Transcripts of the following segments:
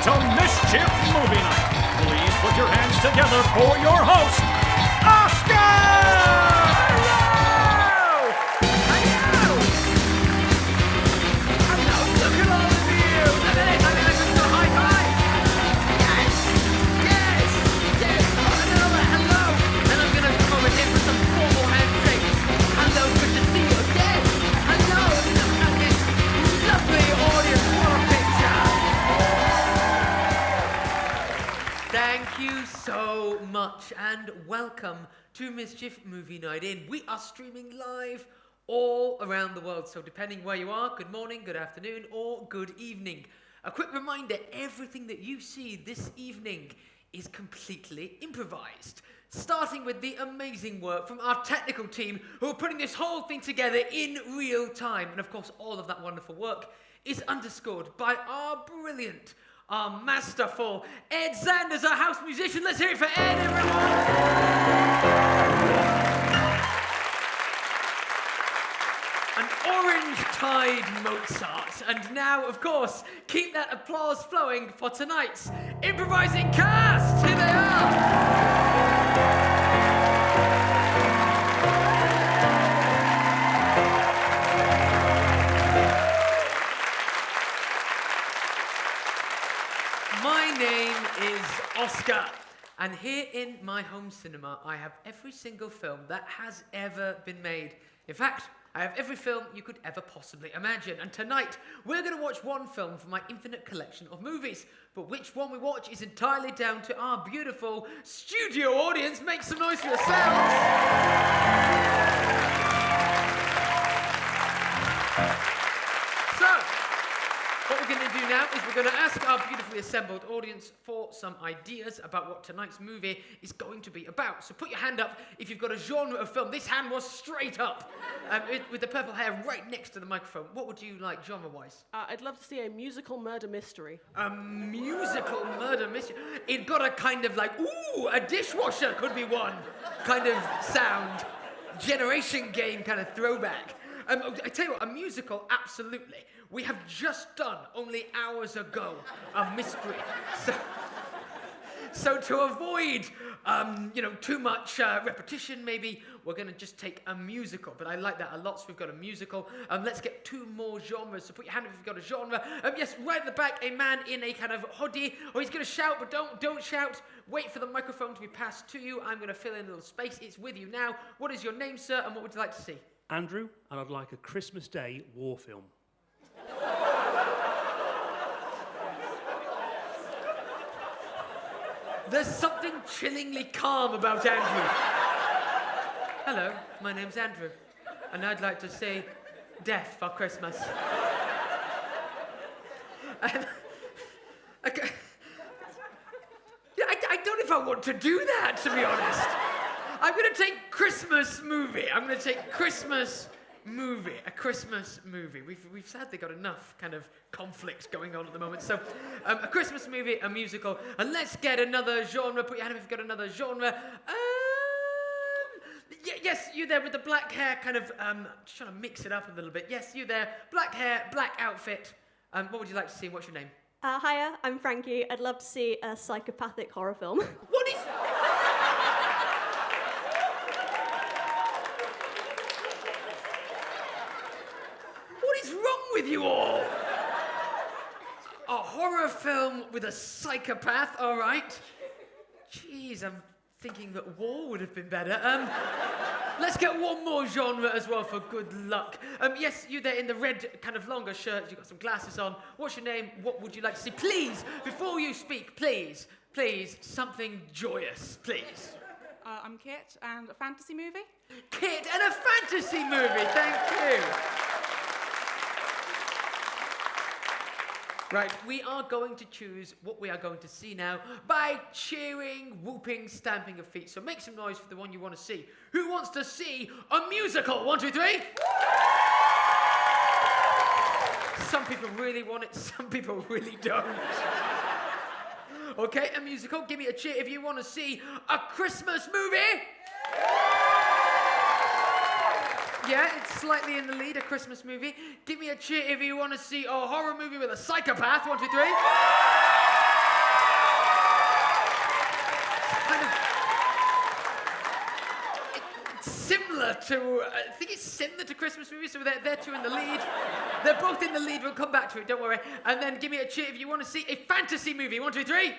to Mischief Movie Night. Please put your hands together for your host, Oscar! Thank you so much and welcome to Mischief Movie Night In. We are streaming live all around the world, so depending where you are, good morning, good afternoon, or good evening. A quick reminder, everything that you see this evening is completely improvised. Starting with the amazing work from our technical team who are putting this whole thing together in real time. And of course, all of that wonderful work is underscored by our brilliant, our masterful Ed Sanders, our house musician. Let's hear it for Ed, everyone! An orange-tide Mozart. And now, of course, keep that applause flowing for tonight's improvising cast. Here they are. My name is Oscar, and here in my home cinema, I have every single film that has ever been made. In fact, I have every film you could ever possibly imagine. And tonight, we're going to watch one film from my infinite collection of movies. But which one we watch is entirely down to our beautiful studio audience. Make some noise for yourselves. So, what we're going to do now is we're going to ask our beautifully assembled audience for some ideas about what tonight's movie is going to be about. So put your hand up if you've got a genre of film. This hand was straight up, with the purple hair right next to the microphone. What would you like genre-wise? I'd love to see a musical murder mystery. A musical murder mystery? It got a kind of like, ooh, a dishwasher could be one kind of sound. Generation game kind of throwback. I tell you what, a musical, absolutely. We have just done, only hours ago, a mystery. So to avoid, too much repetition, maybe, we're going to just take a musical. But I like that a lot, so we've got a musical. Let's get two more genres. So put your hand up if you've got a genre. Yes, right at the back, a man in a kind of hoodie. Oh, he's going to shout, but don't shout. Wait for the microphone to be passed to you. I'm going to fill in a little space. It's with you now. What is your name, sir, and what would you like to see? Andrew, and I'd like a Christmas Day war film. There's something chillingly calm about Andrew. Hello, my name's Andrew, and I'd like to say death for Christmas. I don't know if I want to do that, to be honest. I'm going to take Christmas movie. I'm going to take Christmas movie. A Christmas movie. We've sadly got enough kind of conflicts going on at the moment. So, a Christmas movie, a musical, and let's get another genre. Put your hand up if you've got another genre. Yes, you there with the black hair, kind of, just trying to mix it up a little bit. Yes, you there. Black hair, black outfit. What would you like to see? What's your name? Hiya, I'm Frankie. I'd love to see a psychopathic horror film. What is... What is wrong with you all? A horror film with a psychopath, all right. Jeez, I'm thinking that war would have been better. Let's get one more genre as well for good luck. Yes, you there in the red kind of longer shirt. You've got some glasses on. What's your name? What would you like to see? Please, before you speak, please, something joyous, please. I'm Kit, and a fantasy movie. Kit and a fantasy movie, thank you. Right, we are going to choose what we are going to see now by cheering, whooping, stamping of feet. So make some noise for the one you want to see. Who wants to see a musical? 1, 2, 3. Some people really want it, some people really don't. Okay, a musical. Give me a cheer if you want to see a Christmas movie. Yeah, it's slightly in the lead, a Christmas movie. Give me a cheer if you want to see a horror movie with a psychopath. 1, 2, 3. similar to, I think it's similar to Christmas movies, so they're two in the lead. They're both in the lead, we'll come back to it, don't worry. And then give me a cheer if you want to see a fantasy movie. 1, 2, 3.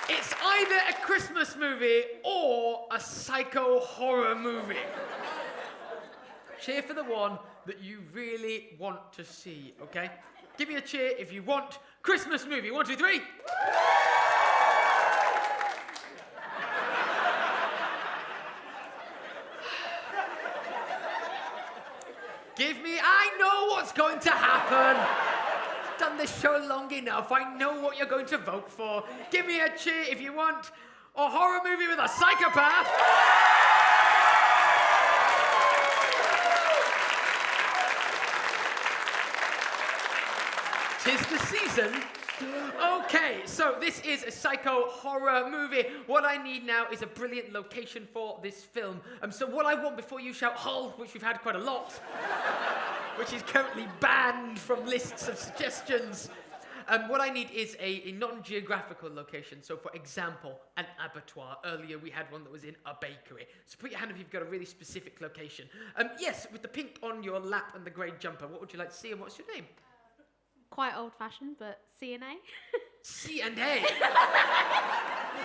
It's either a Christmas movie or a psycho horror movie. Cheer for the one that you really want to see, okay? Give me a cheer if you want Christmas movie. 1, 2, 3. I know what's going to happen. I've done this show long enough. I know what you're going to vote for. Give me a cheer if you want a horror movie with a psychopath. Tis the season. Okay, so this is a psycho horror movie. What I need now is a brilliant location for this film. So what I want before you shout Hull, which we've had quite a lot, which is currently banned from lists of suggestions. What I need is a non-geographical location. So, for example, an abattoir. Earlier, we had one that was in a bakery. So put your hand up if you've got a really specific location. Yes, with the pink on your lap and the grey jumper, what would you like to see and what's your name? Quite old-fashioned, but C&A. C&A?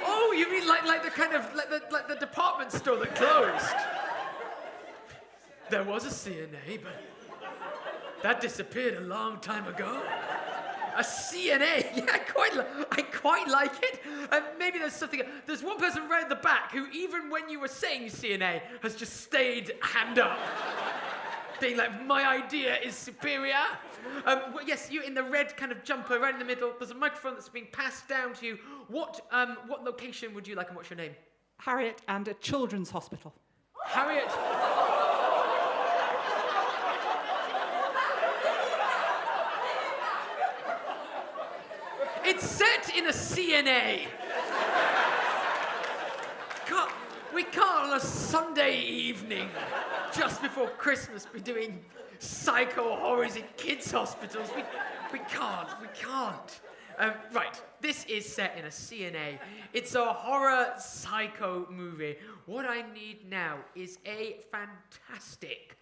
Oh, you mean like the kind of, like the department store that closed? There was a C&A, but that disappeared a long time ago. A C&A, yeah, I quite like it. Maybe there's something. There's one person right at the back who, even when you were saying C&A, has just stayed hand up, being like, my idea is superior. Well, yes, you in the red kind of jumper, right in the middle. There's a microphone that's being passed down to you. What location would you like, and what's your name? Harriet and a children's hospital. Harriet. It's set in a C&A. We can't on a Sunday evening, just before Christmas, be doing psycho horrors in kids' hospitals. We can't. Right, this is set in a C&A. It's a horror psycho movie. What I need now is a fantastic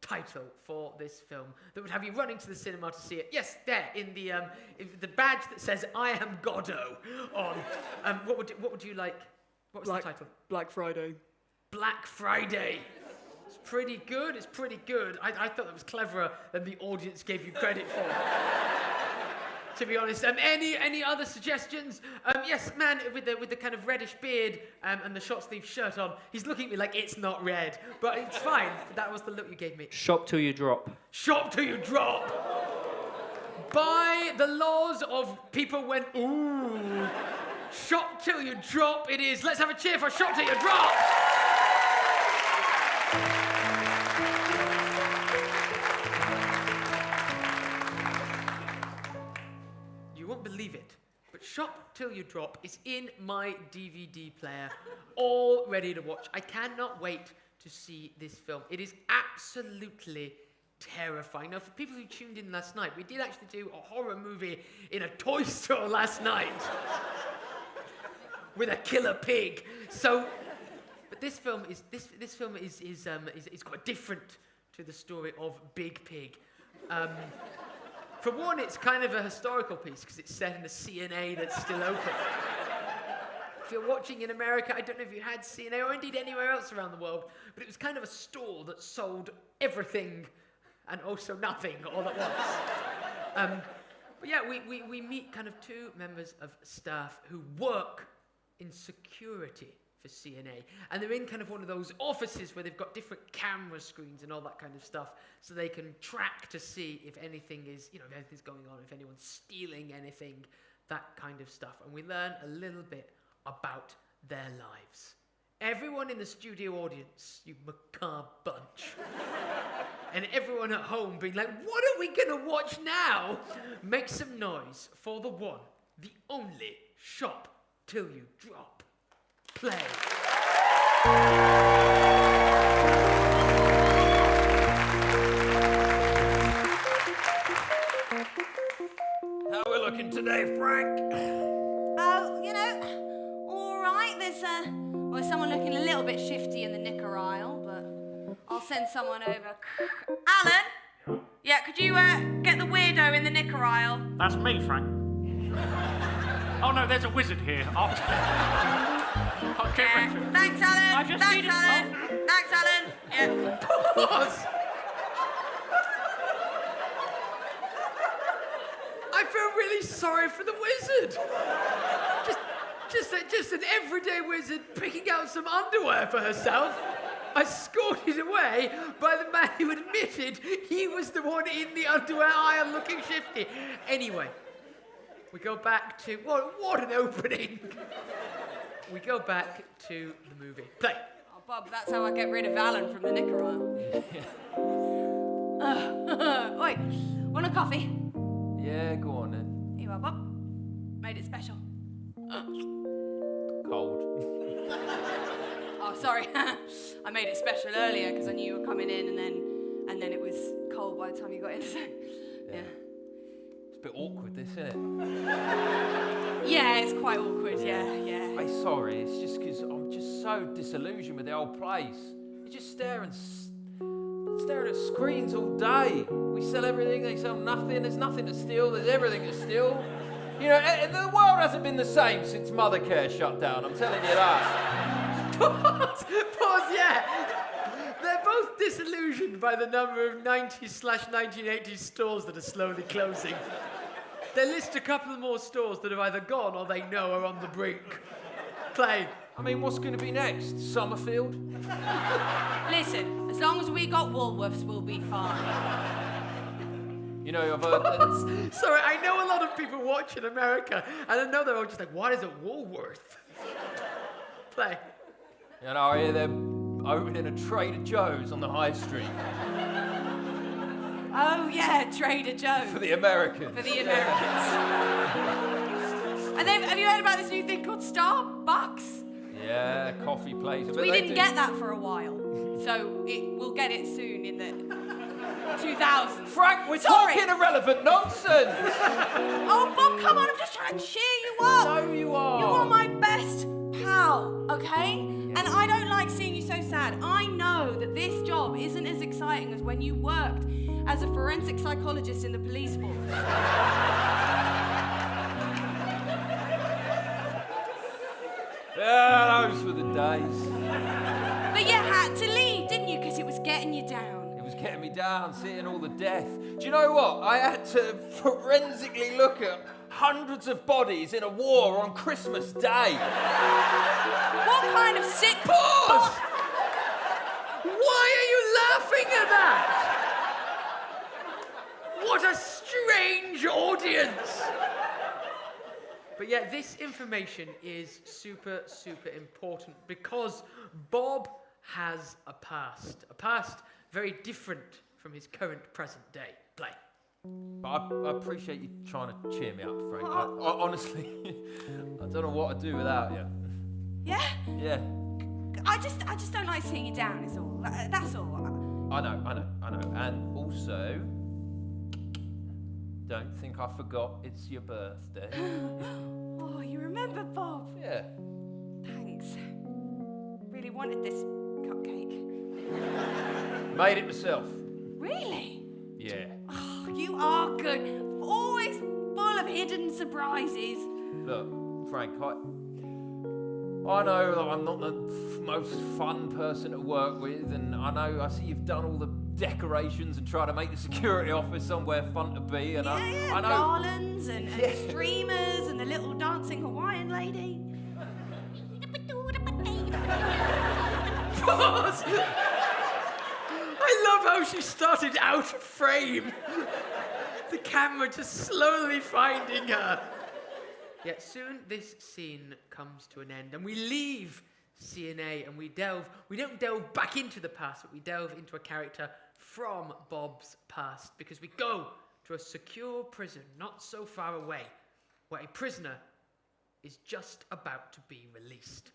title for this film that would have you running to the cinema to see it. Yes, there in the badge that says "I am Goddo" on. What would you like? What was the title? Black Friday. Black Friday. It's pretty good. It's pretty good. I thought that was cleverer than the audience gave you credit for. To be honest, any other suggestions? Yes, man with the kind of reddish beard and the short sleeve shirt on. He's looking at me like it's not red, but it's fine. That was the look you gave me. Shop till you drop. Shop till you drop. By the laws of people when ooh, shop till you drop. It is. Let's have a cheer for Shop Till You Drop. You won't believe it, but Shop Till You Drop is in my DVD player, all ready to watch. I cannot wait to see this film. It is absolutely terrifying. Now, for people who tuned in last night, we did actually do a horror movie in a toy store last night with a killer pig. So, but this film is quite different to the story of Big Pig. For one, it's kind of a historical piece because it's set in a C&A that's still open. If you're watching in America, I don't know if you had C&A or indeed anywhere else around the world, but it was kind of a store that sold everything and also nothing all at once. But yeah, we meet kind of two members of staff who work in security for C&A, and they're in kind of one of those offices where they've got different camera screens and all that kind of stuff, so they can track to see if anything is, if anything's going on, if anyone's stealing anything, that kind of stuff. And we learn a little bit about their lives. Everyone in the studio audience, you macabre bunch, and everyone at home being like, what are we gonna watch now? Make some noise for the one, the only Shop Till You Drop. Play. How we looking today, Frank? Oh, all right. There's someone looking a little bit shifty in the knicker aisle, but I'll send someone over. Alan? Yeah, could you get the weirdo in the knicker aisle? That's me, Frank. Oh no, there's a wizard here. I'll get rid of him. Thanks, Alan. I just Thanks, needed- Alan. Thanks, Alan. Yeah. Pause! I feel really sorry for the wizard. Just an everyday wizard picking out some underwear for herself, escorted away by the man who admitted he was the one in the underwear aisle looking shifty. Anyway, we go back to... What an opening! We go back to the movie. Play. Oh, Bob, that's how I get rid of Alan from the knicker aisle. Oi, want a coffee? Yeah, go on then. Here you are, Bob. Made it special. Cold. Oh, sorry. I made it special earlier because I knew you were coming in, and then it was cold by the time you got in. So, yeah. It's a bit awkward, this, isn't it? Yeah, it's quite awkward. Yeah. Hey, sorry, it's just because I'm just so disillusioned with the old place. You just staring at screens all day. We sell everything, they sell nothing. There's nothing to steal. There's everything to steal. You know, the world hasn't been the same since Mothercare shut down. I'm telling you that. Pause, yeah. They're both disillusioned by the number of 90s/1980s stores that are slowly closing. They list a couple more stores that have either gone or they know are on the brink. Play. I mean, what's going to be next? Summerfield? Listen, as long as we got Woolworths, we'll be fine. You know, I've heard that... Sorry, I know a lot of people watch in America, and I know they're all just like, what is a Woolworth? Play. You know, I hear they're opening a Trader Joe's on the high street. Oh, yeah, Trader Joe's. For the Americans. For the Americans. And then, have you heard about this new thing called Starbucks? Yeah, coffee place. We didn't get that for a while, so we'll get it soon in the 2000s. Frank, we're Sorry. talking irrelevant nonsense! Oh, Bob, come on, I'm just trying to cheer you up. No, you are. You are my best pal, okay? And I don't like seeing you so sad. I know that this job isn't as exciting as when you worked as a forensic psychologist in the police force. Yeah, those were the days. But you had to leave, didn't you? Because it was getting you down. It was getting me down, seeing all the death. Do you know what? I had to forensically look at hundreds of bodies in a war on Christmas Day. What kind of sick... Pause! Why are you laughing at that? What a strange audience! But yeah, this information is super, super important because Bob has a past very different from his current present day. Play. But I appreciate you trying to cheer me up, Frank. I honestly, I don't know what I'd do without you. Yeah? Yeah. I just don't like seeing you down, is all. That's all. I know. And also, don't think I forgot it's your birthday. Oh, you remember, Bob? Yeah. Thanks. Really wanted this cupcake. Made it myself. Really? Yeah. Oh, you are good. Always full of hidden surprises. Look, Frank, I know that I'm not the most fun person to work with, and I see you've done all the decorations and try to make the security office somewhere fun to be, and Yeah, I know... garlands and streamers and the little dancing Hawaiian lady. Pause! I love how she started out of frame. The camera just slowly finding her. Yet soon this scene comes to an end and we leave CNA and we don't delve back into the past, but we delve into a character from Bob's past because we go to a secure prison not so far away where a prisoner is just about to be released.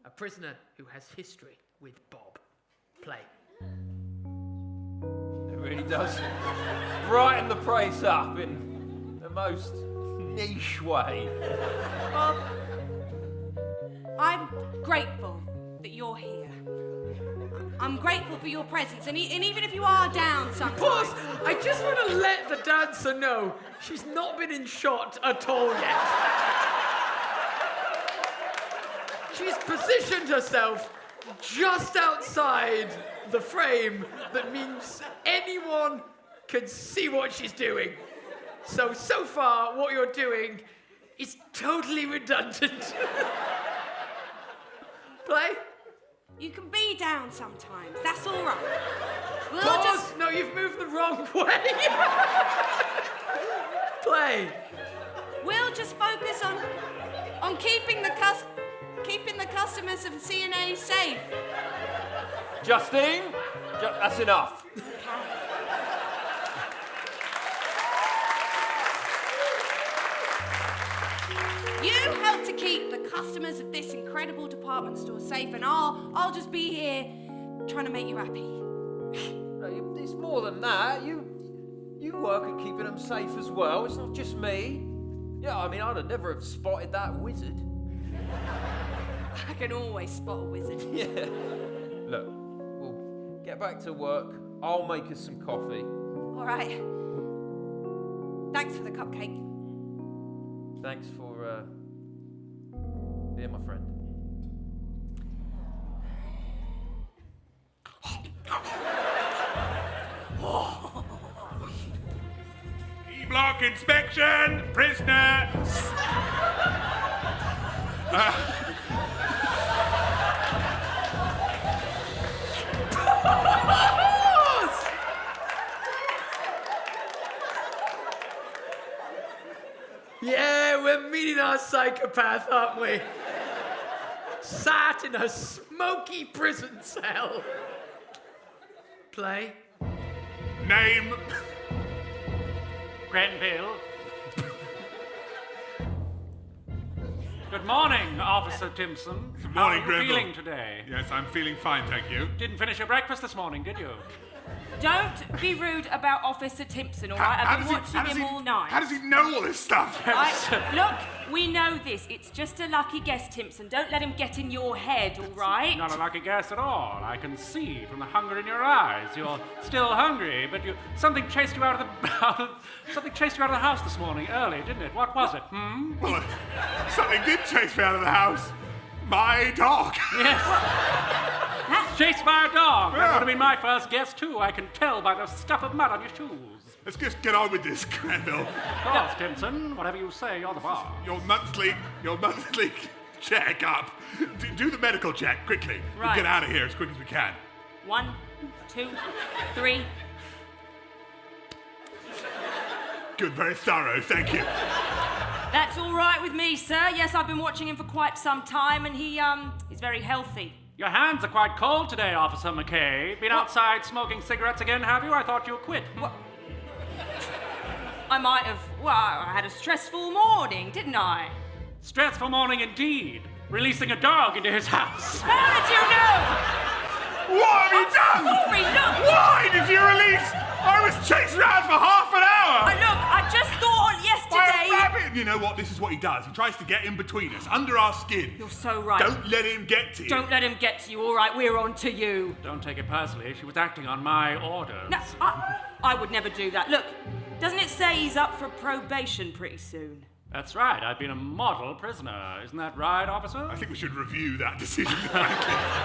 A prisoner who has history with Bob. Play. It really does brighten the place up in the most niche way. Bob, I'm grateful that you're here. I'm grateful for your presence, and even if you are down sometimes. Pause! I just want to let the dancer know she's not been in shot at all yet. She's positioned herself just outside the frame that means anyone can see what she's doing. So far, what you're doing is totally redundant. Play? You can be down sometimes. That's all right. We'll Pause! just... No, you've moved the wrong way. Play. We'll just focus on keeping the customers of CNA safe. Justine, that's enough. You help to keep the customers of this incredible department store safe, and I'll just be here trying to make you happy. No, it's more than that. You work at keeping them safe as well. It's not just me. Yeah, I mean, I'd have never have spotted that wizard. I can always spot a wizard. Yeah. Look, we'll get back to work. I'll make us some coffee. All right. Thanks for the cupcake. Thanks for being my friend. E-block inspection, prisoner. Yeah, we're meeting our psychopath, aren't we? Sat in a smoky prison cell. Play. Name. Grenville. Good morning, Officer Timpson. Good morning, How are you Grenville. feeling today? Yes, I'm feeling fine, thank you. Didn't finish your breakfast this morning, did you? Don't be rude about Officer Timpson, all right? I've been watching him all night. How does he know all this stuff? Look, we know this. It's just a lucky guess, Timpson. Don't let him get in your head, all right? Not a lucky guess at all. I can see from the hunger in your eyes. You're still hungry, but something chased you out of the house this morning early, didn't it? What was it? Well, something did chase me out of the house. My dog. Yes. Chased by a dog. That would have been my first guess, too. I can tell by the scuff of mud on your shoes. Let's just get on with this, Grenville. Of course, Timpson. Whatever you say, you're the boss. Your monthly check-up. Do the medical check, quickly. Right. We'll get out of here as quick as we can. 1, 2, 3. Good, very thorough, thank you. That's all right with me, sir. Yes, I've been watching him for quite some time, and he's very healthy. Your hands are quite cold today, Officer McKay. Been outside smoking cigarettes again, have you? I thought you quit. What? I might have. Well, I had a stressful morning, didn't I? Stressful morning indeed. Releasing a dog into his house. How did you know? What have you done? Sorry, look. Why did you release? I was chased around for half an hour. Look, I just thought yesterday. By a rabbit. You know what? This is what he does. He tries to get in between us, under our skin. You're so right. Don't let him get to you. Don't let him get to you. All right, we're on to you. Don't take it personally. She was acting on my orders. No, I would never do that. Look, doesn't it say he's up for probation pretty soon? That's right. I've been a model prisoner. Isn't that right, officer? I think we should review that decision.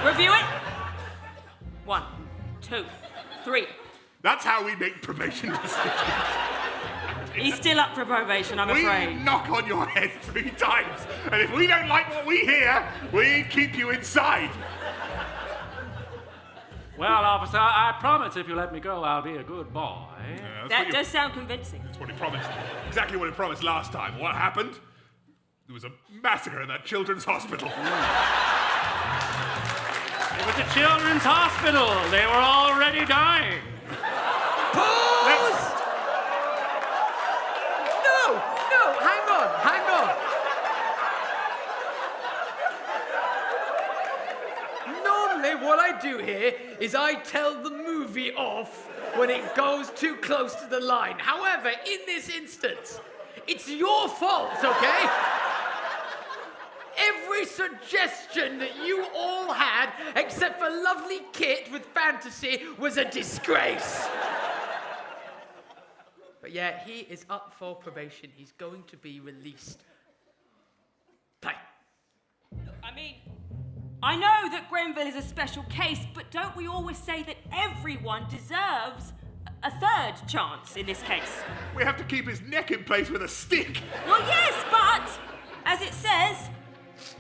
Review it. 1, 2, 3. That's how we make probation decisions. He's still up for probation, I'm afraid. We knock on your head 3 times, and if we don't like what we hear, we keep you inside. Well, officer, I promise if you let me go, I'll be a good boy. Yeah, that does sound convincing. That's what he promised. Exactly what he promised last time. What happened? There was a massacre in that children's hospital. It was a children's hospital. They were already dying. Pause! No, hang on. Normally what I do here is I tell the movie off when it goes too close to the line. However, in this instance, it's your fault, okay? Every every suggestion that you all had, except for lovely Kit with fantasy, was a disgrace. But yeah, he is up for probation. He's going to be released. Play. I mean, I know that Grenville is a special case, but don't we always say that everyone deserves a third chance in this case? We have to keep his neck in place with a stick. Well, yes, but as it says,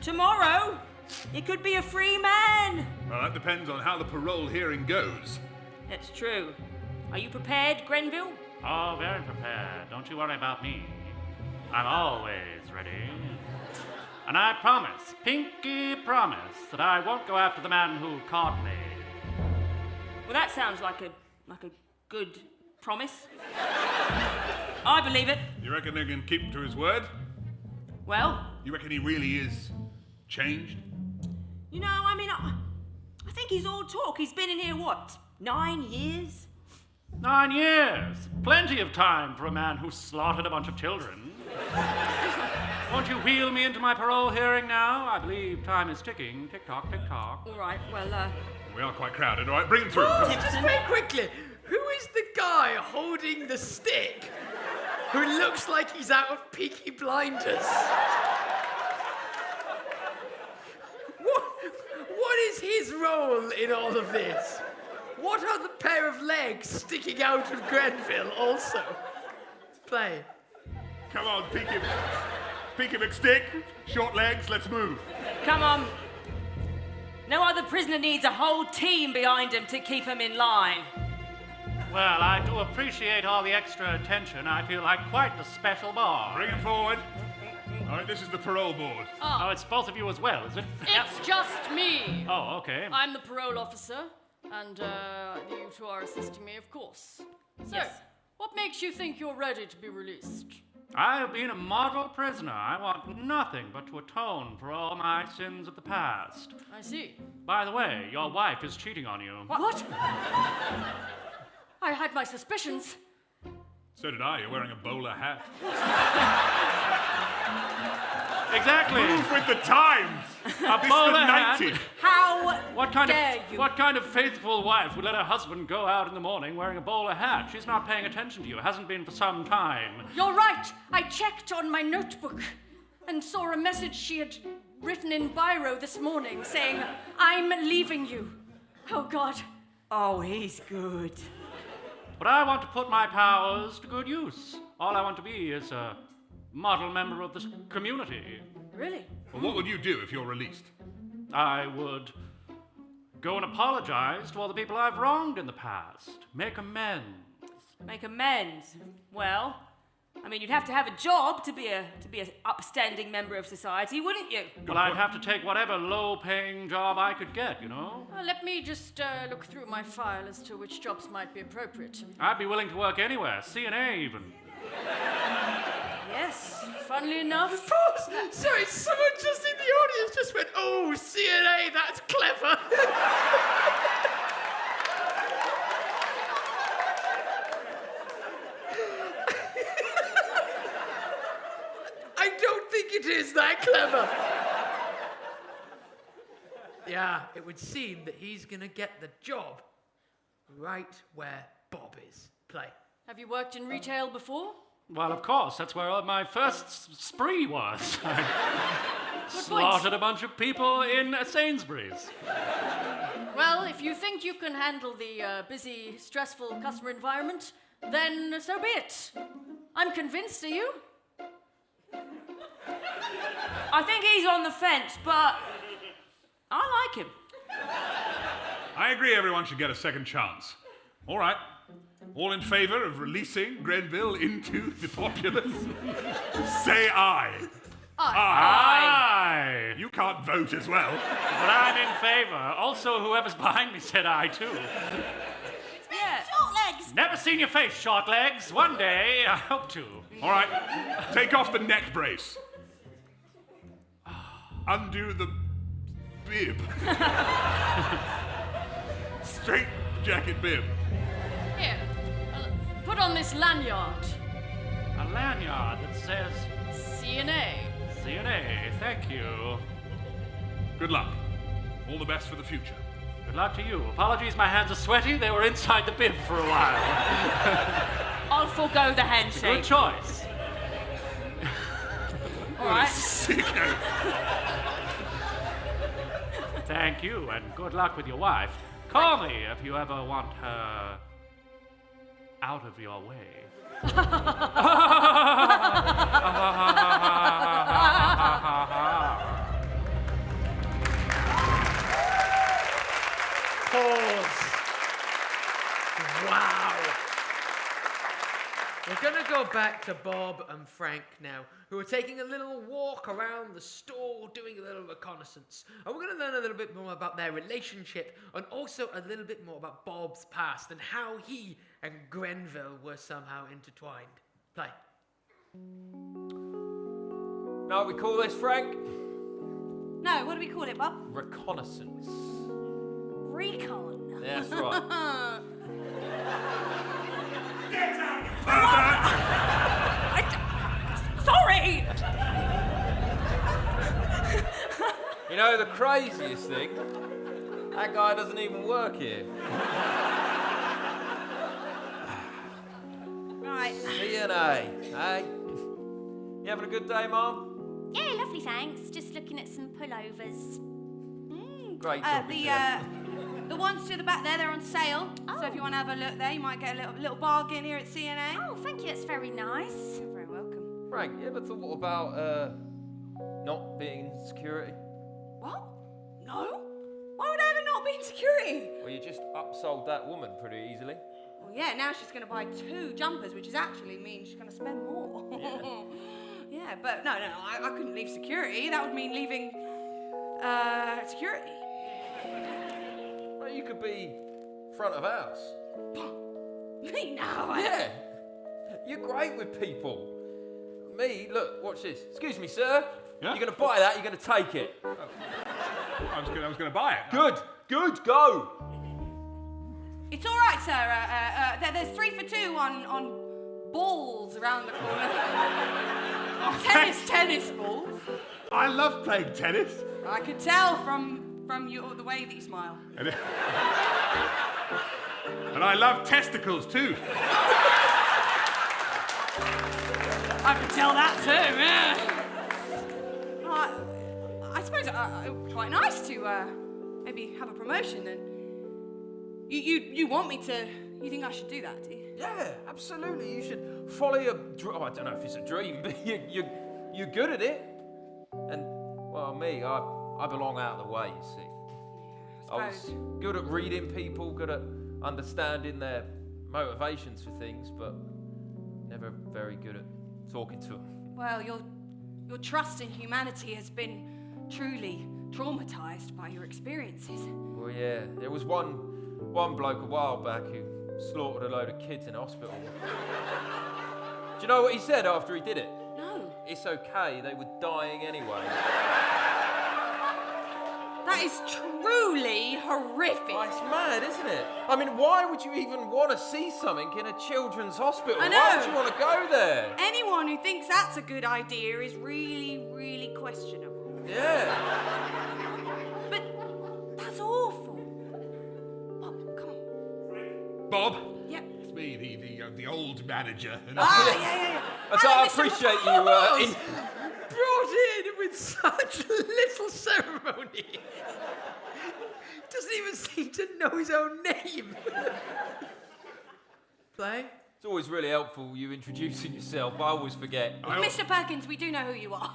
tomorrow he could be a free man. Well, that depends on how the parole hearing goes. That's true. Are you prepared, Grenville? Oh, very prepared. Don't you worry about me. I'm always ready. And I promise, pinky promise, that I won't go after the man who caught me. Well, that sounds like a good promise. I believe it. You reckon they can keep to his word? Well? You reckon he really is changed? You know, I mean, I think he's all talk. He's been in here, what, 9 years? 9 years. Plenty of time for a man who slaughtered a bunch of children. Won't you wheel me into my parole hearing now? I believe time is ticking. Tick-tock, tick-tock. All right, well, We are quite crowded. All right, bring him through. Just very quickly, who is the guy holding the stick who looks like he's out of Peaky Blinders? What is his role in all of this? What are the pair of legs sticking out of Grenville also? Play. Come on, Peaky McStick. Short legs, let's move. come on. No other prisoner needs a whole team behind him to keep him in line. Well, I do appreciate all the extra attention. I feel like quite the special boy. Bring him forward. All right, this is the parole board. Oh, it's both of you as well, is it? It's just me. Oh, okay. I'm the parole officer, and you two are assisting me, of course. So, Yes. what makes you think you're ready to be released? I have been a model prisoner. I want nothing but to atone for all my sins of the past. I see. By the way, your wife is cheating on you. What? I had my suspicions. So did I. You're wearing a bowler hat. Exactly. Move with the times. A bowler hat. How dare you? What kind of faithful wife would let her husband go out in the morning wearing a bowler hat? She's not paying attention to you. Hasn't been for some time. You're right. I checked on my notebook and saw a message she had written in biro this morning saying, "I'm leaving you." Oh, God. Oh, he's good. But I want to put my powers to good use. All I want to be is a model member of this community. Really? Well, what would you do if you're released? I would go and apologize to all the people I've wronged in the past. Make amends. Make amends. Well, I mean, you'd have to have a job to be an upstanding member of society, wouldn't you? Well, I'd have to take whatever low-paying job I could get, you know? Let me just look through my file as to which jobs might be appropriate. I'd be willing to work anywhere, CNA even. Yes, funnily enough. Sorry, someone just in the audience just went, "Oh, CNA, that's clever." I don't think it is that clever. Yeah, it would seem that he's gonna get the job right where Bob is. Play. Have you worked in retail before? Well, of course, that's where my first spree was. I slaughtered a bunch of people in Sainsbury's. Well, if you think you can handle the busy, stressful customer environment, then so be it. I'm convinced, are you? I think he's on the fence, but I like him. I agree everyone should get a second chance. All right. All in favor of releasing Grenville into the populace? Say aye. Aye. You can't vote as well. But I'm in favor. Also, whoever's behind me said aye, too. Yeah. Short legs! Never seen your face, short legs. One day, I hope to. All right. Take off the neck brace. Undo the bib. Straight jacket bib. Here, put on this lanyard. A lanyard that says CNA. CNA. Thank you. Good luck. All the best for the future. Good luck to you. Apologies, my hands are sweaty. They were inside the bib for a while. I'll forego the handshake. Good choice. All right. Sicko. Thank you, and good luck with your wife. Call me if you ever want her out of your way. Pause. Wow. We're going to go back to Bob and Frank now, who are taking a little walk around the store, doing a little reconnaissance. And we're going to learn a little bit more about their relationship and also a little bit more about Bob's past and how he and Grenville were somehow intertwined. Play. Know what we call this, Frank? No, what do we call it, Bob? Reconnaissance. Recon. Yeah, that's right. Sorry! You know, the craziest thing, that guy doesn't even work here. Right. CNA, hey? You having a good day, Mum? Yeah, lovely, thanks. Just looking at some pullovers. Great talking to you. The ones to the back there, they're on sale. So if you want to have a look there, you might get a little bargain here at CNA. Oh, thank you. That's very nice. You're very welcome. Frank, you ever thought about not being in security? What? No? Why would I ever not be in security? Well, you just upsold that woman pretty easily. Well, yeah, now she's going to buy 2 jumpers, which is actually means she's going to spend more. Yeah. Yeah, but no, I couldn't leave security. That would mean leaving security. Well, you could be front of house. Me? No. Yeah. You're great with people. Me, look, watch this. Excuse me, sir. Yeah? You're going to buy that, you're going to take it. I was going to buy it. Good, go. It's all right, sir. There's 3 for 2 on balls around the corner. tennis balls. I love playing tennis. I could tell from the way that you smile. And I love testicles too. I could tell that too, yeah. I suppose it would be quite nice to maybe have a promotion and you want me to, you think I should do that, do you? Yeah, absolutely. You should follow your dream. Oh, I don't know if it's a dream, but you're good at it. And, well, me, I belong out of the way, you see. Yeah, I was good at reading people, good at understanding their motivations for things, but never very good at talking to them. Well, your trust in humanity has been truly traumatized by your experiences. Well, yeah, there was one bloke a while back who slaughtered a load of kids in hospital. Do you know what he said after he did it? No. It's okay, they were dying anyway. That is truly horrific. Oh, it's mad, isn't it? I mean, why would you even want to see something in a children's hospital? I know. Why would you want to go there? Anyone who thinks that's a good idea is really, really questionable. Yeah. But that's awful. Bob, come on. Bob? Yep. It's me, the old manager. Yeah. I appreciate you Brought in with such little ceremony. Doesn't even seem to know his own name. Play? It's always really helpful you introducing yourself. I always forget. Mr. Perkins, we do know who you are.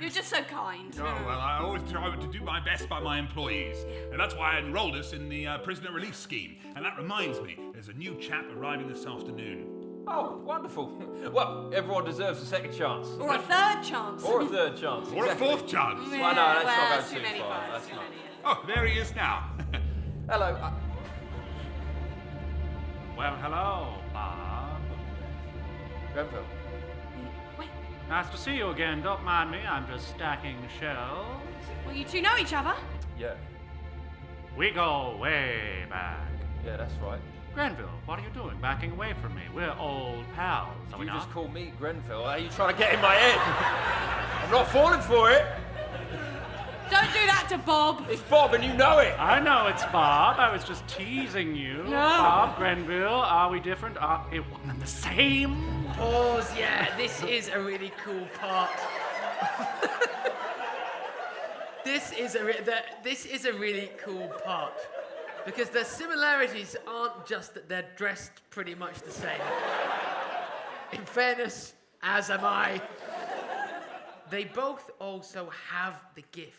You're just so kind. Oh, well, I always try to do my best by my employees. And that's why I enrolled us in the prisoner release scheme. And that reminds me, there's a new chap arriving this afternoon. Oh, wonderful. Well, everyone deserves a second chance. Or a third chance. Or a third chance. Or a fourth chance. Well, no, let's not go too too many far. fives, That's too not. many. Oh, there he is now. Hello. Well, hello, Bob. Grenville. Wait, Nice to see you again. Don't mind me, I'm just stacking shelves. well, you two know each other? Yeah. We go way back. Yeah, that's right. Grenville, what are you doing backing away from me? We're old pals, are we You not? just call me Grenville. Are you trying to get in my head? I'm not falling for it. Don't do that Inspector Bob. It's Bob and you know it. I know it's Bob. I was just teasing you. No. Bob, Grenville, are we different? Are it one and the same? Pause, yeah, this is a really cool part. This is a really cool part. Because the similarities aren't just that they're dressed pretty much the same. In fairness, as am I. They both also have the gift.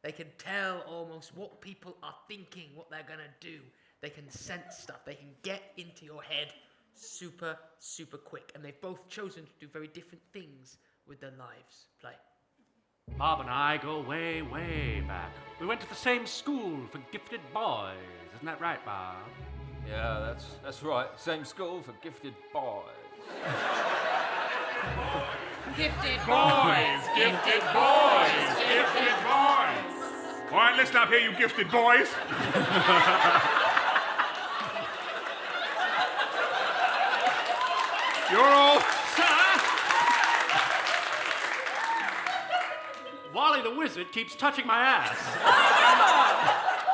They can tell almost what people are thinking, what they're gonna do. They can sense stuff. They can get into your head super, super quick. And they've both chosen to do very different things with their lives. Play. Bob and I go way, way back. We went to the same school for gifted boys. Isn't that right, Bob? Yeah, that's right. Same school for gifted boys. Gifted Boys, gifted boys, gifted boys. All right, listen up here, you gifted boys. You're all... Sir! Wally the Wizard keeps touching my ass.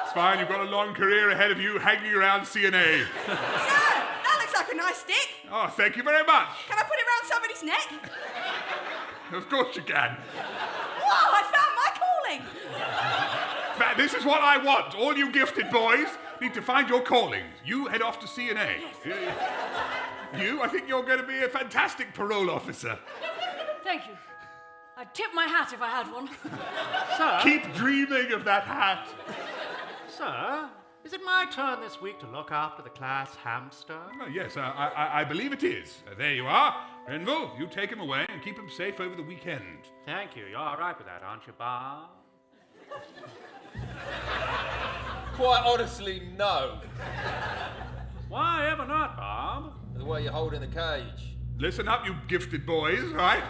It's fine, you've got a long career ahead of you hanging around CNA. Sir, that looks like a nice stick. Oh, thank you very much. Can I put it around somebody's neck? Of course you can. Wow, I found my calling. In fact, this is what I want. All you gifted boys need to find your callings. You head off to CNA. You, I think you're going to be a fantastic parole officer. Thank you. I'd tip my hat if I had one. Sir? Keep dreaming of that hat. Sir, is it my turn this week to look after the class hamster? Oh, yes, I believe it is. There you are. Grenville, you take him away and keep him safe over the weekend. Thank you. You're all right with that, aren't you, Bob? Quite honestly, no. Why ever not, Bob? The way you're holding the cage. Listen up, you gifted boys, all right?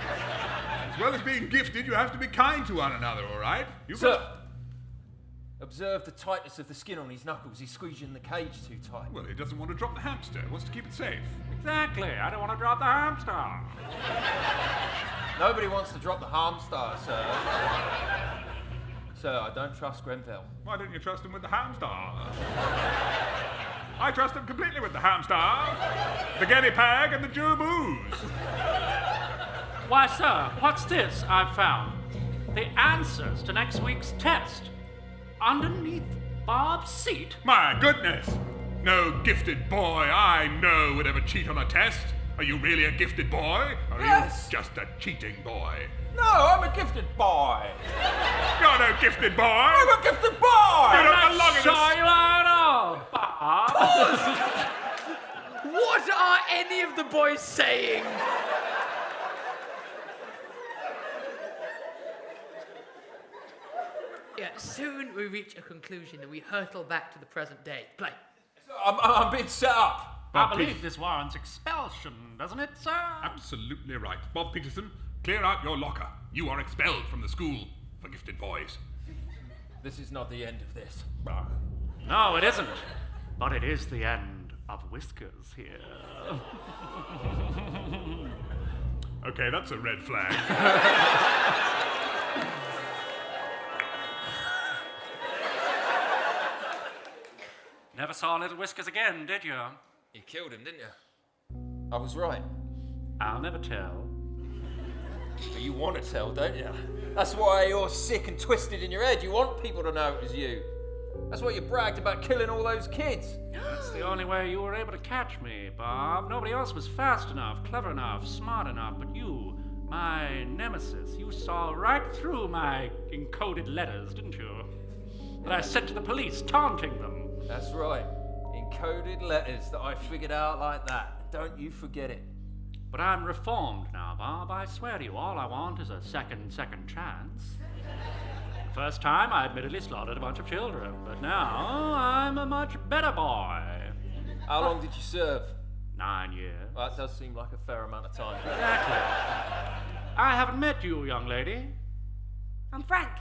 As well as being gifted, you have to be kind to one another, all right? Sir, observe the tightness of the skin on his knuckles. He's squeezing the cage too tight. Well, he doesn't want to drop the hamster. He wants to keep it safe. Exactly. I don't want to drop the hamster. Nobody wants to drop the hamster, sir. Sir, I don't trust Grenville. Why don't you trust him with the hamster? I trust him completely with the hamster, the guinea pig, and the Jew booze. Why, sir, what's this I've found? The answers to next week's test. Underneath Bob's seat. My goodness! No gifted boy I know would ever cheat on a test. Are you really a gifted boy? Or are you just a cheating boy? No, I'm a gifted boy. You're no gifted boy. I'm a gifted boy. You don't belong in Sure you are at all, Bob. What are any of the boys saying? Yeah, soon we reach a conclusion and we hurtle back to the present day. Play. I'm being set up. I believe this warrants expulsion, doesn't it, sir? Absolutely right. Bob Peterson, clear out your locker. You are expelled from the school for gifted boys. This is not the end of this. No, it isn't. But it is the end of Whiskers here. Okay, that's a red flag. Never saw Little Whiskers again, did you? You killed him, didn't you? I was right. I'll never tell. But you want to tell, don't you? That's why you're sick and twisted in your head. You want people to know it was you. That's why you bragged about killing all those kids. That's the only way you were able to catch me, Bob. Nobody else was fast enough, clever enough, smart enough, but you, my nemesis, you saw right through my encoded letters, didn't you? That I sent to the police, taunting them. That's right. Encoded letters that I figured out like that. Don't you forget it. But I'm reformed now, Bob. I swear to you, all I want is a second chance. The first time, I admittedly slaughtered a bunch of children, but now I'm a much better boy. How long did you serve? 9 years. Well, that does seem like a fair amount of time. Exactly. I haven't met you, young lady. I'm Frank.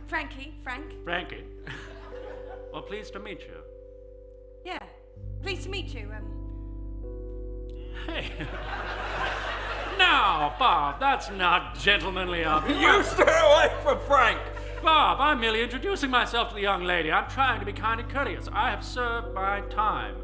Frankie. Frankie. Well, pleased to meet you. Yeah. Pleased to meet you. Hey. Now Now, Bob, that's not gentlemanly of you. You stay away from Frank! Bob, I'm merely introducing myself to the young lady. I'm trying to be kind and courteous. I have served my time.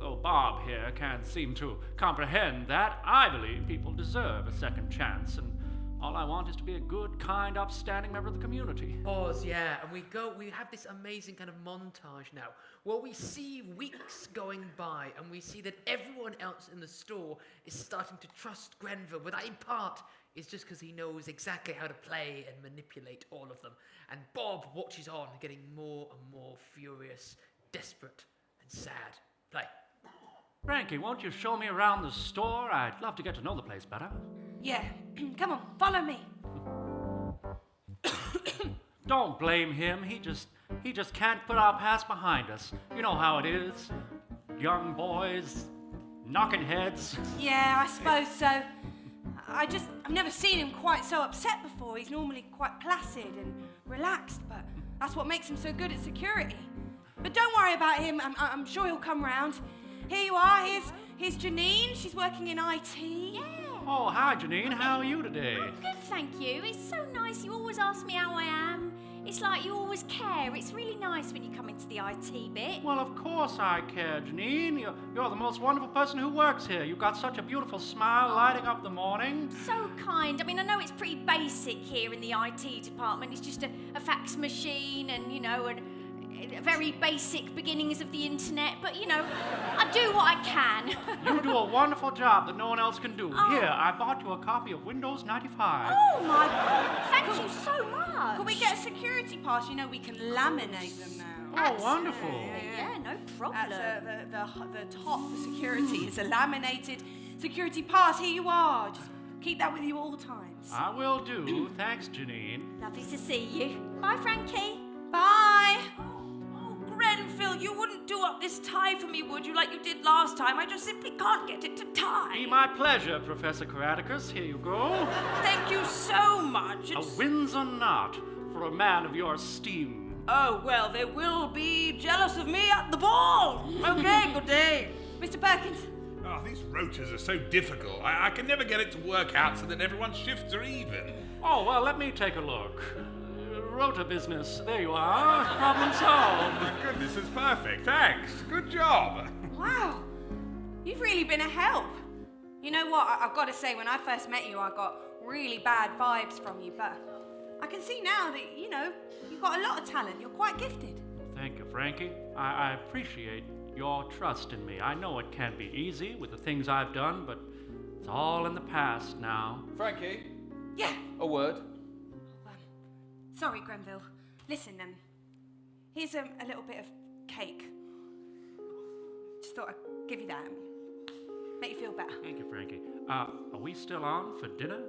Though Bob here can't seem to comprehend that, I believe people deserve a second chance, and all I want is to be a good, kind, upstanding member of the community. Pause, yeah, and we have this amazing kind of montage now, where we see weeks going by, and we see that everyone else in the store is starting to trust Grenville, but that in part is just because he knows exactly how to play and manipulate all of them. And Bob watches on, getting more and more furious, desperate, and sad. Play. Frankie, won't you show me around the store? I'd love to get to know the place better. Yeah, come on, follow me. Don't blame him. He just can't put our past behind us. You know how it is. Young boys, knocking heads. Yeah, I suppose so. I've never seen him quite so upset before. He's normally quite placid and relaxed, but that's what makes him so good at security. But don't worry about him. I'm sure he'll come round. Here you are. Here's Janine. She's working in IT. Yeah. Oh, hi, Janine. How are you today? I'm good, thank you. It's so nice. You always ask me how I am. It's like you always care. It's really nice when you come into the IT bit. Well, of course I care, Janine. You're the most wonderful person who works here. You've got such a beautiful smile lighting up the morning. So kind. I mean, I know it's pretty basic here in the IT department. It's just a fax machine and, very basic beginnings of the internet. But, I do what I can. You do a wonderful job that no one else can do. Here, I bought you a copy of Windows 95. Oh, my God. Thank you so much. Can we get a security pass? We can laminate them now. Oh, wonderful. Yeah, no problem. That's the top for security. It's a laminated security pass. Here you are. Just keep that with you all the times. I will do. Thanks, Janine. Lovely to see you. Bye, Frankie. Bye. Grenville, you wouldn't do up this tie for me, would you, like you did last time? I just simply can't get it to tie. Be my pleasure, Professor Karaticus. Here you go. Thank you so much. A Windsor knot for a man of your esteem. Oh, well, they will be jealous of me at the ball. Okay, good day. Mr. Perkins. Oh, these rotas are so difficult. I can never get it to work out so that everyone's shifts are even. Oh, well, let me take a look. Rota business. There you are. Problem solved. Oh, my goodness, it's perfect. Thanks. Good job. Wow. You've really been a help. You know what? I've got to say, when I first met you, I got really bad vibes from you, but I can see now that, you've got a lot of talent. You're quite gifted. Thank you, Frankie. I appreciate your trust in me. I know it can't be easy with the things I've done, but it's all in the past now. Frankie? Yeah? A word? Sorry, Grenville. Listen, here's a little bit of cake. Just thought I'd give you that. Make you feel better. Thank you, Frankie. Are we still on for dinner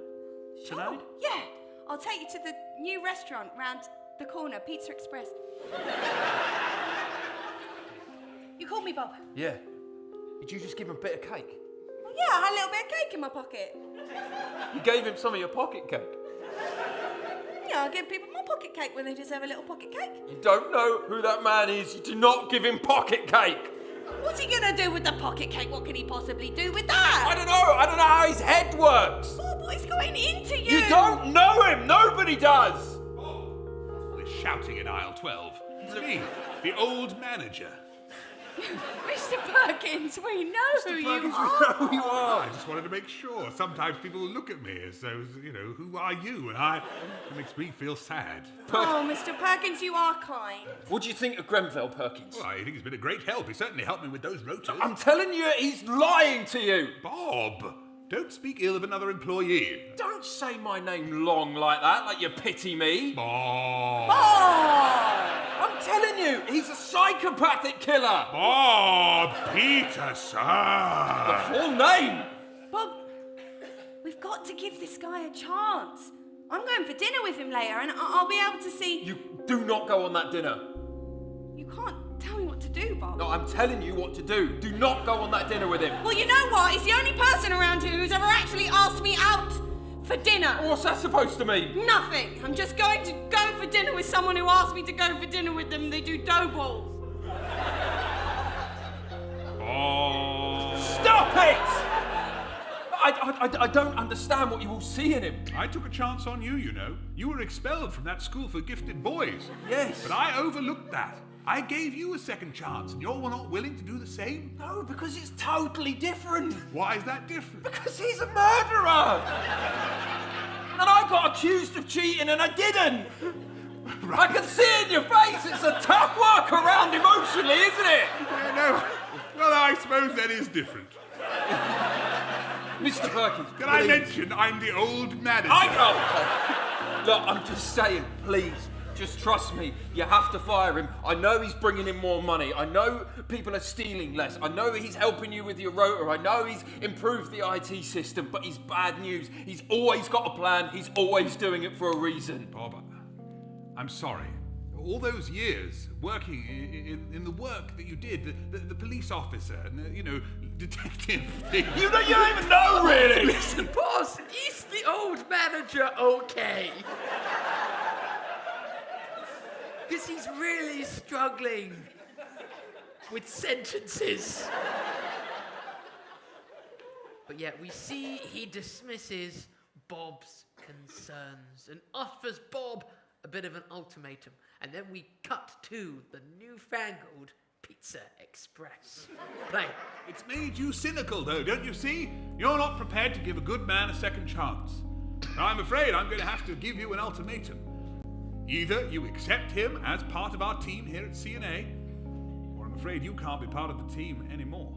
tonight? Yeah. I'll take you to the new restaurant round the corner, Pizza Express. You called me, Bob? Yeah. Did you just give him a bit of cake? Well, yeah, I had a little bit of cake in my pocket. You gave him some of your pocket cake? Yeah, I give people my pocket cake when they deserve a little pocket cake. You don't know who that man is. You do not give him pocket cake. What's he gonna do with the pocket cake? What can he possibly do with that? I don't know. I don't know how his head works. Bob, what is going into you? You don't know him. Nobody does. Oh, we're shouting in aisle 12. It's me, the old manager. Mr. Perkins, we know who you are. We know who you are. I just wanted to make sure. Sometimes people look at me as though, who are you? And it makes me feel sad. Oh, Mr. Perkins, you are kind. What do you think of Grenville, Perkins? Well, I think he's been a great help. He certainly helped me with those rotas. I'm telling you, he's lying to you. Bob, don't speak ill of another employee. Don't say my name long like that, like you pity me. Bob. Bob! I'm telling you, he's a psychopathic killer. Bob Peterson. The full name. Bob, we've got to give this guy a chance. I'm going for dinner with him later, and I'll be able to see... You do not go on that dinner. You can't tell me what to do, Bob. No, I'm telling you what to do. Do not go on that dinner with him. Well, you know what? He's the only person around here who's ever actually asked me out for dinner. What's that supposed to mean? Nothing. I'm just going to go for dinner with someone who asked me to go for dinner with them. They do dough balls. Oh. Stop it! I don't understand what you all see in him. I took a chance on you, you know. You were expelled from that school for gifted boys. Yes. But I overlooked that. I gave you a second chance, and you're not willing to do the same? No, because it's totally different. Why is that different? Because he's a murderer. And I got accused of cheating, and I didn't. Right. I can see it in your face. It's a tough work around emotionally, isn't it? Yeah, no. Well, I suppose that is different. Mr. Perkins, Can I mention I'm the old manager? I know. Look, I'm just saying, please, just trust me. You have to fire him. I know he's bringing in more money. I know people are stealing less. I know he's helping you with your rota. I know he's improved the IT system, but he's bad news. He's always got a plan. He's always doing it for a reason. Bob, I'm sorry. All those years working in the work that you did, the police officer and detective thing. You don't even know, really. Listen, boss, is the old manager okay? Because he's really struggling with sentences. But yet we see he dismisses Bob's concerns and offers Bob a bit of an ultimatum. And then we cut to the newfangled Pizza Express. Play. It's made you cynical, though, don't you see? You're not prepared to give a good man a second chance. Now, I'm afraid I'm going to have to give you an ultimatum. Either you accept him as part of our team here at CNA, or I'm afraid you can't be part of the team anymore.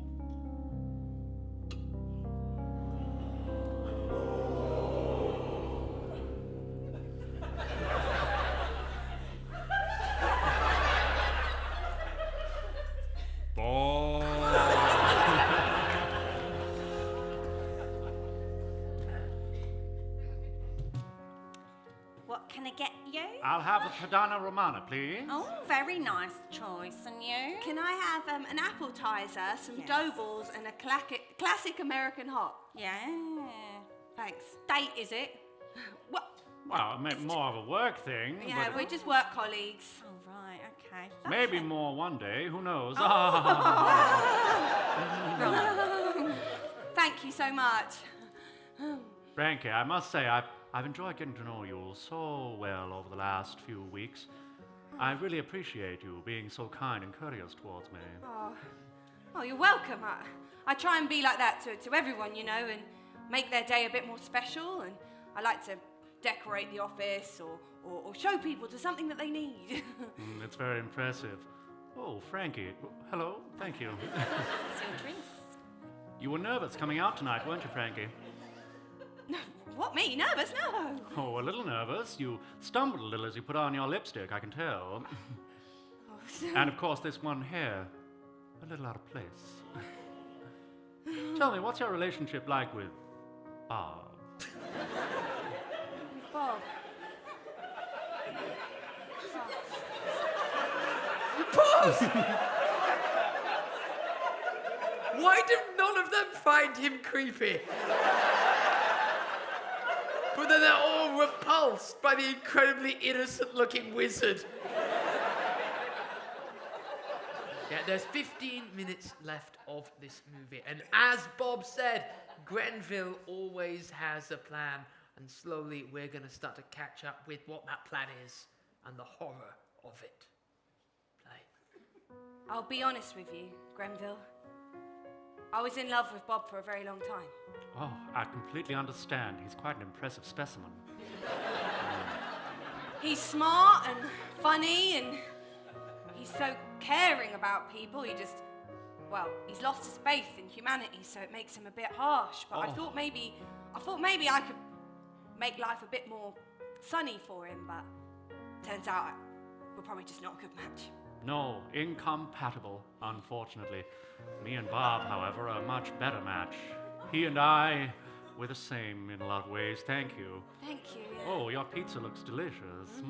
What can I get you? I'll have a Padana Romana, please. Oh, very nice choice. And you? Can I have an appetizer, some dough balls, and a classic American hot? Yeah. Thanks. Date, is it? What? Well, I meant more of a work thing. Yeah, but we're just work colleagues. Oh, right, okay. maybe more one day. Who knows? Thank you so much. Frankie, I must say, I've enjoyed getting to know you all so well over the last few weeks. I really appreciate you being so kind and courteous towards me. Oh, you're welcome. I try and be like that to everyone, you know, and make their day a bit more special. And I like to decorate the office or show people to something that they need. It's very impressive. Oh, Frankie. Hello. Thank you. Some drinks. You were nervous coming out tonight, weren't you, Frankie? No, what, me? Nervous? No. Oh, a little nervous. You stumbled a little as you put on your lipstick, I can tell. And of course, this one hair, a little out of place. Tell me, what's your relationship like with Bob? Bob. Pause! Why do none of them find him creepy? But then they're all repulsed by the incredibly innocent-looking wizard. Yeah, there's 15 minutes left of this movie. And as Bob said, Grenville always has a plan. And slowly we're going to start to catch up with what that plan is and the horror of it. Play. I'll be honest with you, Grenville. I was in love with Bob for a very long time. Oh, I completely understand. He's quite an impressive specimen. He's smart and funny and he's so caring about people. He's lost his faith in humanity, so it makes him a bit harsh. But I thought maybe I could make life a bit more sunny for him, but turns out we're probably just not a good match. No, incompatible, unfortunately. Me and Bob, however, are a much better match. He and I, we're the same in a lot of ways. Thank you. Thank you. Yeah. Oh, your pizza looks delicious.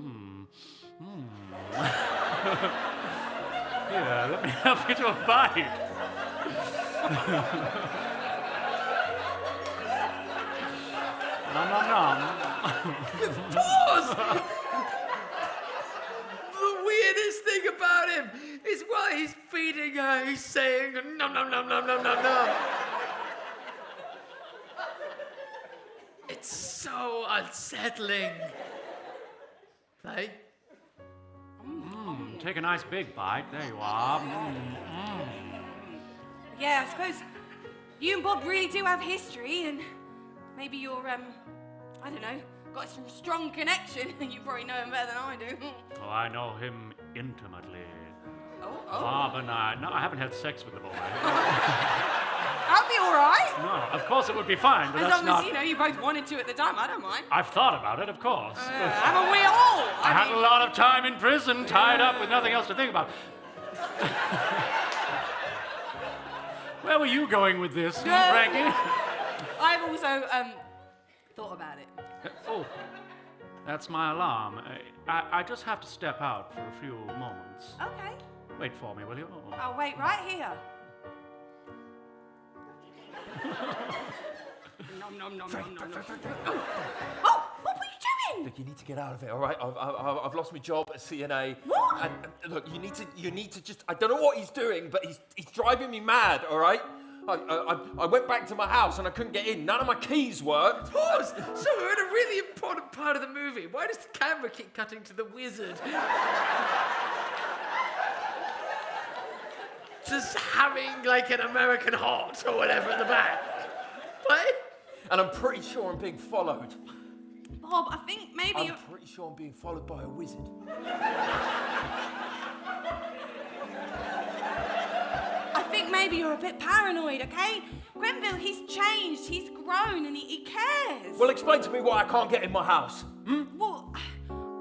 Here, let me help you to a bite. Nom nom nom. Pause! The weirdest thing about him is while he's feeding her, he's saying nom nom nom nom nom nom nom. It's so unsettling. Play. Take a nice big bite. There you are. Yeah, I suppose you and Bob really do have history, and maybe you're, I don't know, got some strong connection. You probably know him better than I do. Oh, I know him intimately. Oh. Bob and I. No, I haven't had sex with the boy. That'll be all right. No, of course it would be fine, but As that's long not... as, you both wanted to at the time, I don't mind. I've thought about it, of course. Haven't we all? I had a lot of time in prison, tied up with nothing else to think about. Where were you going with this, Frankie? I've also, thought about it. Oh, that's my alarm. I just have to step out for a few moments. Okay. Wait for me, will you? I'll wait right here. Nom, nom, nom, nom, nom, nom. Oh, what were you doing? Look, you need to get out of it, all right? I've lost my job at CNA. What? And look, you need to just... I don't know what he's doing, but he's driving me mad, all right? I went back to my house and I couldn't get in. None of my keys worked. Pause! So we're in a really important part of the movie. Why does the camera keep cutting to the wizard? Just having like an American hot or whatever in the back. What? And I'm pretty sure I'm being followed. Bob, I think maybe I'm pretty sure I'm being followed by a wizard. I think maybe you're a bit paranoid, okay? Grenville, he's changed, he's grown, and he cares. Well, explain to me why I can't get in my house. Well,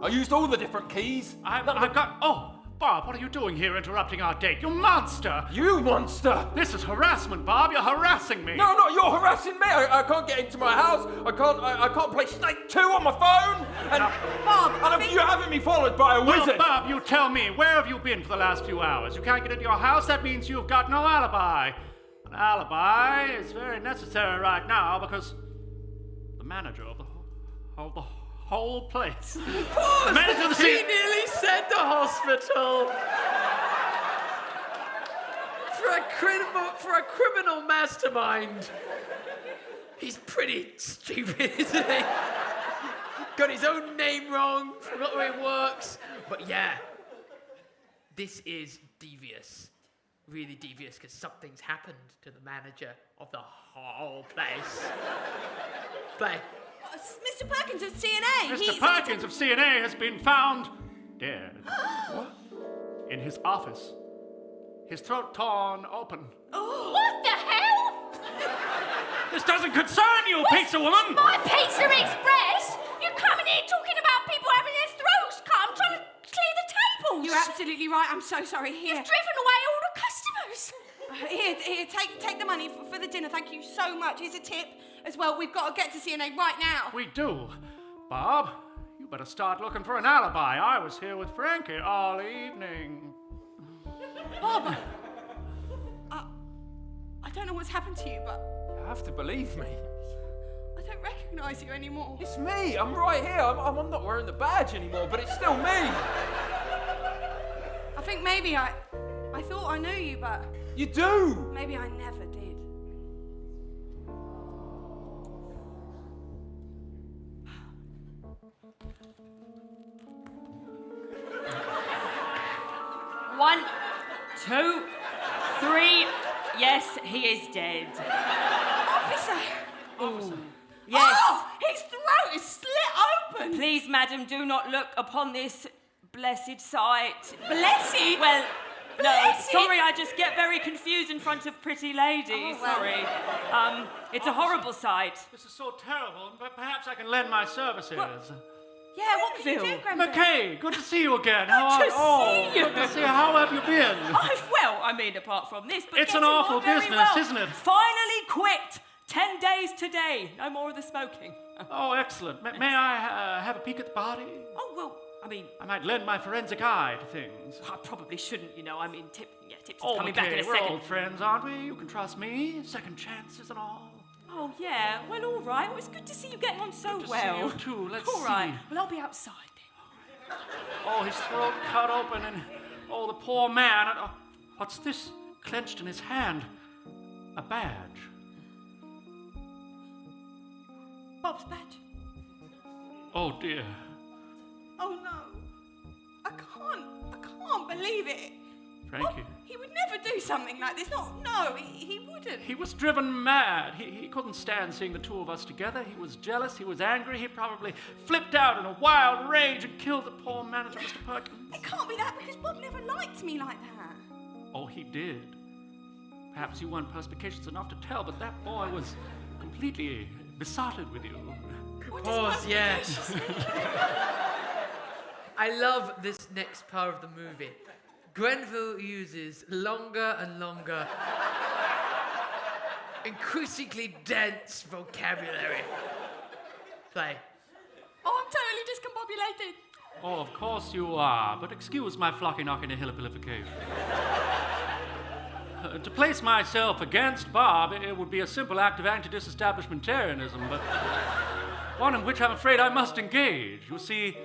I used all the different keys. I've got... Oh, Bob, what are you doing here interrupting our date? You monster! You monster! This is harassment, Bob. You're harassing me. No, you're harassing me. I can't get into my house. I can't play Snake 2 on my phone. And Bob, you having me followed by a wizard. Well, Bob, you tell me, where have you been for the last few hours? You can't get into your house? That means you've got no alibi. An alibi is very necessary right now because the manager of the whole place. Pause! The manager of the He nearly said the hospital. For a criminal mastermind. He's pretty stupid, isn't he? Got his own name wrong, forgot where he works. But yeah, this is devious. Really devious, because something's happened to the manager of the whole place. Play. Mr. Perkins of CNA. Mr. Perkins of CNA has been found dead. What? In his office. His throat torn open. Oh. What the hell? This doesn't concern you, pizza woman! My Pizza Express? You're coming here talking about people having their throats cut. I'm trying to clear the tables. You're absolutely right. I'm so sorry. Here. You've driven away all the customers. Here, take the money for the dinner. Thank you so much. Here's a tip as well. We've got to get to CNA right now. We do. Bob, you better start looking for an alibi. I was here with Frankie all evening. Bob, I don't know what's happened to you, but... You have to believe me. I don't recognise you anymore. It's me. I'm right here. I'm not wearing the badge anymore, but it's still me. I think maybe I thought I knew you, but... You do. Maybe I never did. One, 2, 3. Yes, he is dead. Officer! Yes. Oh, his throat is slit open! Please, madam, do not look upon this blessed sight. Blessed? Well, no, Blessed? sorry, I just get very confused in front of pretty ladies. Oh, well. Sorry. It's a horrible sight. This is so terrible, but perhaps I can lend my services. Yeah, what can you do, Grandpa? McKay, good to see you again. Good to see you. Good to see you. How have you been? Well, I mean, apart from this, but It's an getting on awful very business, well. isn't it? Finally quit. 10 days today. No more of the smoking. Oh, excellent. May I have a peek at the body? Oh, well, I mean... I might lend my forensic eye to things. I probably shouldn't, you know. I mean, Tips is Oh, coming McKay, back in a we're second. old friends, aren't we? You can trust me. Second chances and all. Oh, yeah. Well, all right. Well, it's good to see you getting on so Good to well. see you too. Let's All right. see. Well, I'll be outside then. Oh, his throat cut open and... Oh, the poor man. And, what's this clenched in his hand? A badge. Bob's badge. Oh dear. Oh no. I can't believe it. Frankie. Bob, he would never do something like this. No, he wouldn't. He was driven mad. He couldn't stand seeing the two of us together. He was jealous. He was angry. He probably flipped out in a wild rage and killed the poor manager, Mr. Perkins. It can't be that because Bob never liked me like that. Oh, he did. Perhaps you weren't perspicacious enough to tell, but that boy was completely besotted with you. Pause, yes. I love this next part of the movie. Grenville uses longer and longer, increasingly dense vocabulary. Play. Oh, I'm totally discombobulated. Oh, of course you are, but excuse my flocky knocking a hillabilification. To place myself against Bob, it would be a simple act of anti-disestablishmentarianism, but one in which I'm afraid I must engage. You see,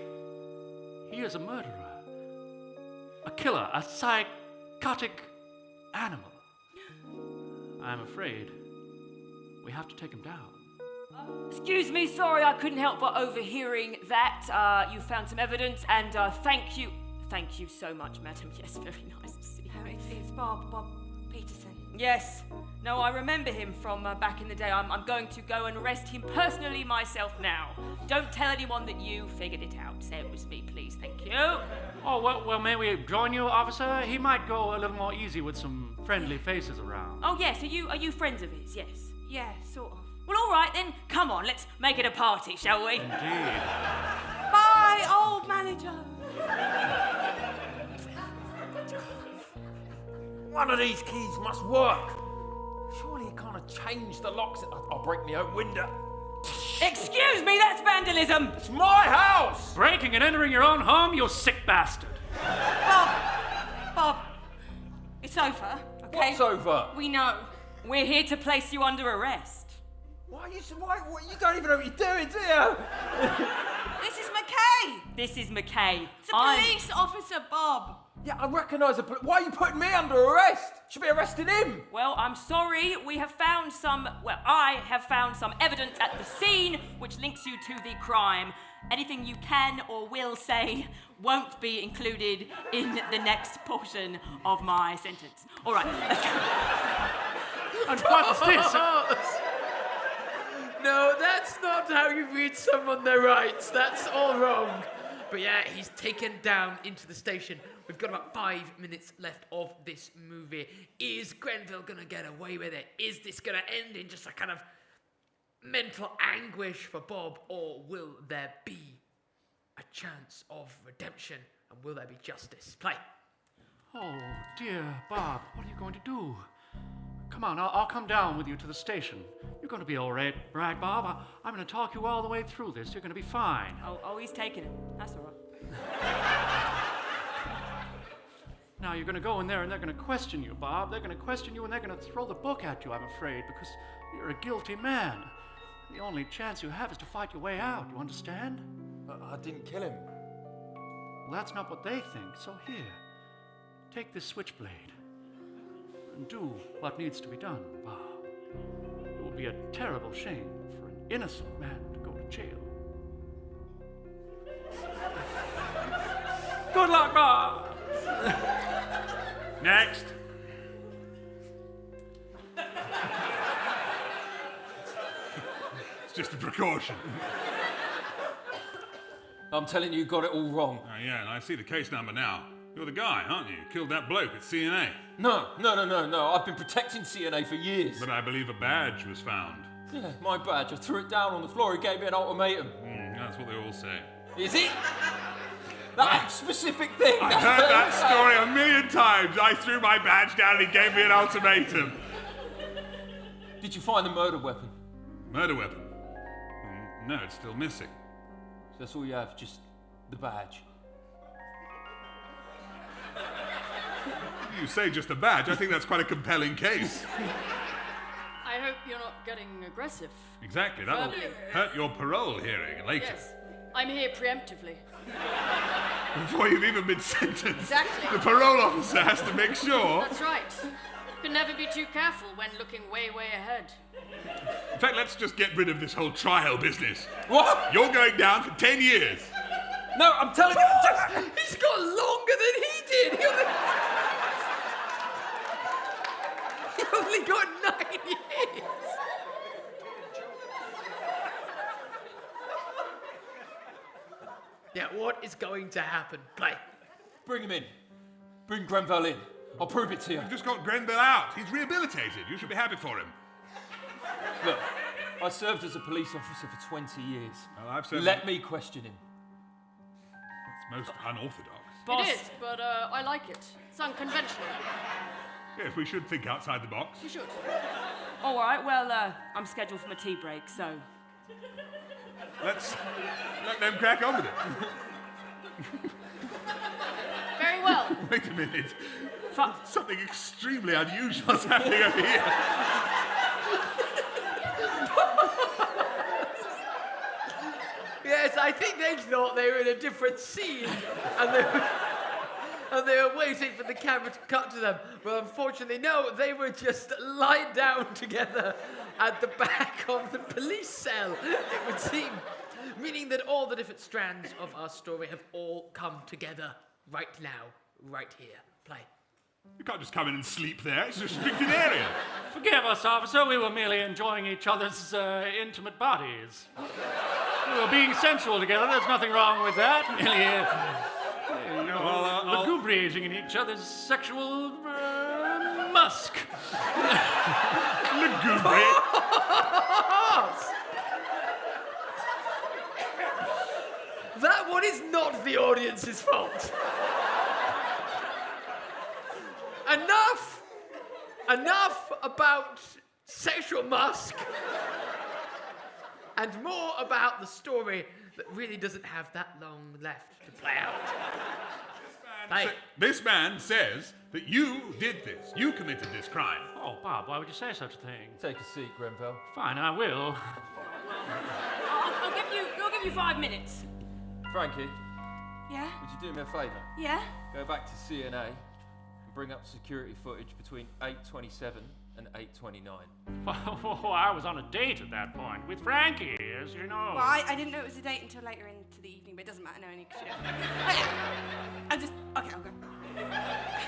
he is a murderer, a killer, a psychotic animal. I'm afraid we have to take him down. Excuse me, sorry, I couldn't help but overhearing that. You found some evidence, and thank you. Thank you so much, madam. Yes, very nice to see you. It's Bob Peterson. Yes. No, I remember him from back in the day. I'm going to go and arrest him personally myself now. Don't tell anyone that you figured it out. Say it was me, please. Thank you. Oh, well, may we join you, officer? He might go a little more easy with some friendly faces around. Oh, yes. Are you friends of his? Yes. Yeah, sort of. Well, all right, then. Come on, let's make it a party, shall we? Indeed. Bye, old manager. One of these keys must work. Surely you can't have changed the locks. I'll break my own window. Excuse me, that's vandalism. It's my house. Breaking and entering your own home, you sick bastard. Bob, it's over, okay? What's over? We know. We're here to place you under arrest. Why you don't even know what you're doing, do you? This is McKay. This is McKay. It's a police officer, Bob. Yeah, I recognise why are you putting me under arrest? Should be arresting him. Well, I'm sorry. I have found some evidence at the scene which links you to the crime. Anything you can or will say won't be included in the next portion of my sentence. All right, let's go. And what's this? No, that's not how you read someone their rights. That's all wrong. But yeah, he's taken down into the station. We've got about 5 minutes left of this movie. Is Grenville gonna get away with it? Is this gonna end in just a kind of mental anguish for Bob? Or will there be a chance of redemption? And will there be justice? Play. Oh, dear Bob, what are you going to do? Come on, I'll come down with you to the station. You're going to be all right, Bob? I'm going to talk you all the way through this. You're going to be fine. Oh, he's taking it. That's all right. Now, you're going to go in there and they're going to question you, Bob. They're going to question you and they're going to throw the book at you, I'm afraid, because you're a guilty man. The only chance you have is to fight your way out, you understand? I didn't kill him. Well, that's not what they think, so here, take this switchblade and do what needs to be done, Bob. It would be a terrible shame for an innocent man to go to jail. Good luck, Bob! Next. It's just a precaution. I'm telling you got it all wrong. Oh, yeah, and I see the case number now. You're the guy, aren't you? Killed that bloke at CNA. No. I've been protecting CNA for years. But I believe a badge was found. Yeah, my badge. I threw it down on the floor. He gave me an ultimatum. That's what they all say. Is it? That specific thing. I've heard that story a million times. I threw my badge down and he gave me an ultimatum. Did you find the murder weapon? Murder weapon? No, it's still missing. So that's all you have, just the badge. You say just a badge. I think that's quite a compelling case. I hope you're not getting aggressive. Exactly. That'll hurt your parole hearing later. Yes. I'm here preemptively. Before you've even been sentenced. Exactly. The parole officer has to make sure. That's right. Can never be too careful when looking way, way ahead. In fact, let's just get rid of this whole trial business. What? You're going down for 10 years. No, I'm telling you. He's got longer than he did. He only got 9 years. Yeah, what is going to happen? Play. Bring him in. Bring Grenville in. I'll prove it to you. You've just got Grenville out. He's rehabilitated. You should be happy for him. Look, I served as a police officer for 20 years. Well, I've served... Let me question him. It's most unorthodox. It is, but I like it. It's unconventional. Yes, we should think outside the box. We should. All right, well, I'm scheduled for my tea break, so... Let them crack on with it. Very well. Wait a minute. Something extremely unusual is happening over here. Yes, I think they thought they were in a different scene, and they were waiting for the camera to cut to them. But unfortunately, no, they were just lying down together at the back of the police cell, it would seem. Meaning that all the different strands of our story have all come together right now, right here. Play. You can't just come in and sleep there. It's a restricted area. Forgive us, officer. We were merely enjoying each other's intimate bodies. We were being sensual together. There's nothing wrong with that. Merely lugubriating in each other's sexual musk. Lugubriate? That one is not the audience's fault. Enough about sexual musk, and more about the story that really doesn't have that long left to play out. This man says that you did this. You committed this crime. Oh, Bob, why would you say such a thing? Take a seat, Grenville. Fine, I will. I'll give you 5 minutes. Frankie, Yeah? would you do me a favour? Yeah? Go back to CNA and bring up security footage between 8:27 and 8:29. Oh, I was on a date at that point with Frankie, as you know. Well, I didn't know it was a date until later into the evening, but it doesn't matter now, because you know. Okay, I'll go.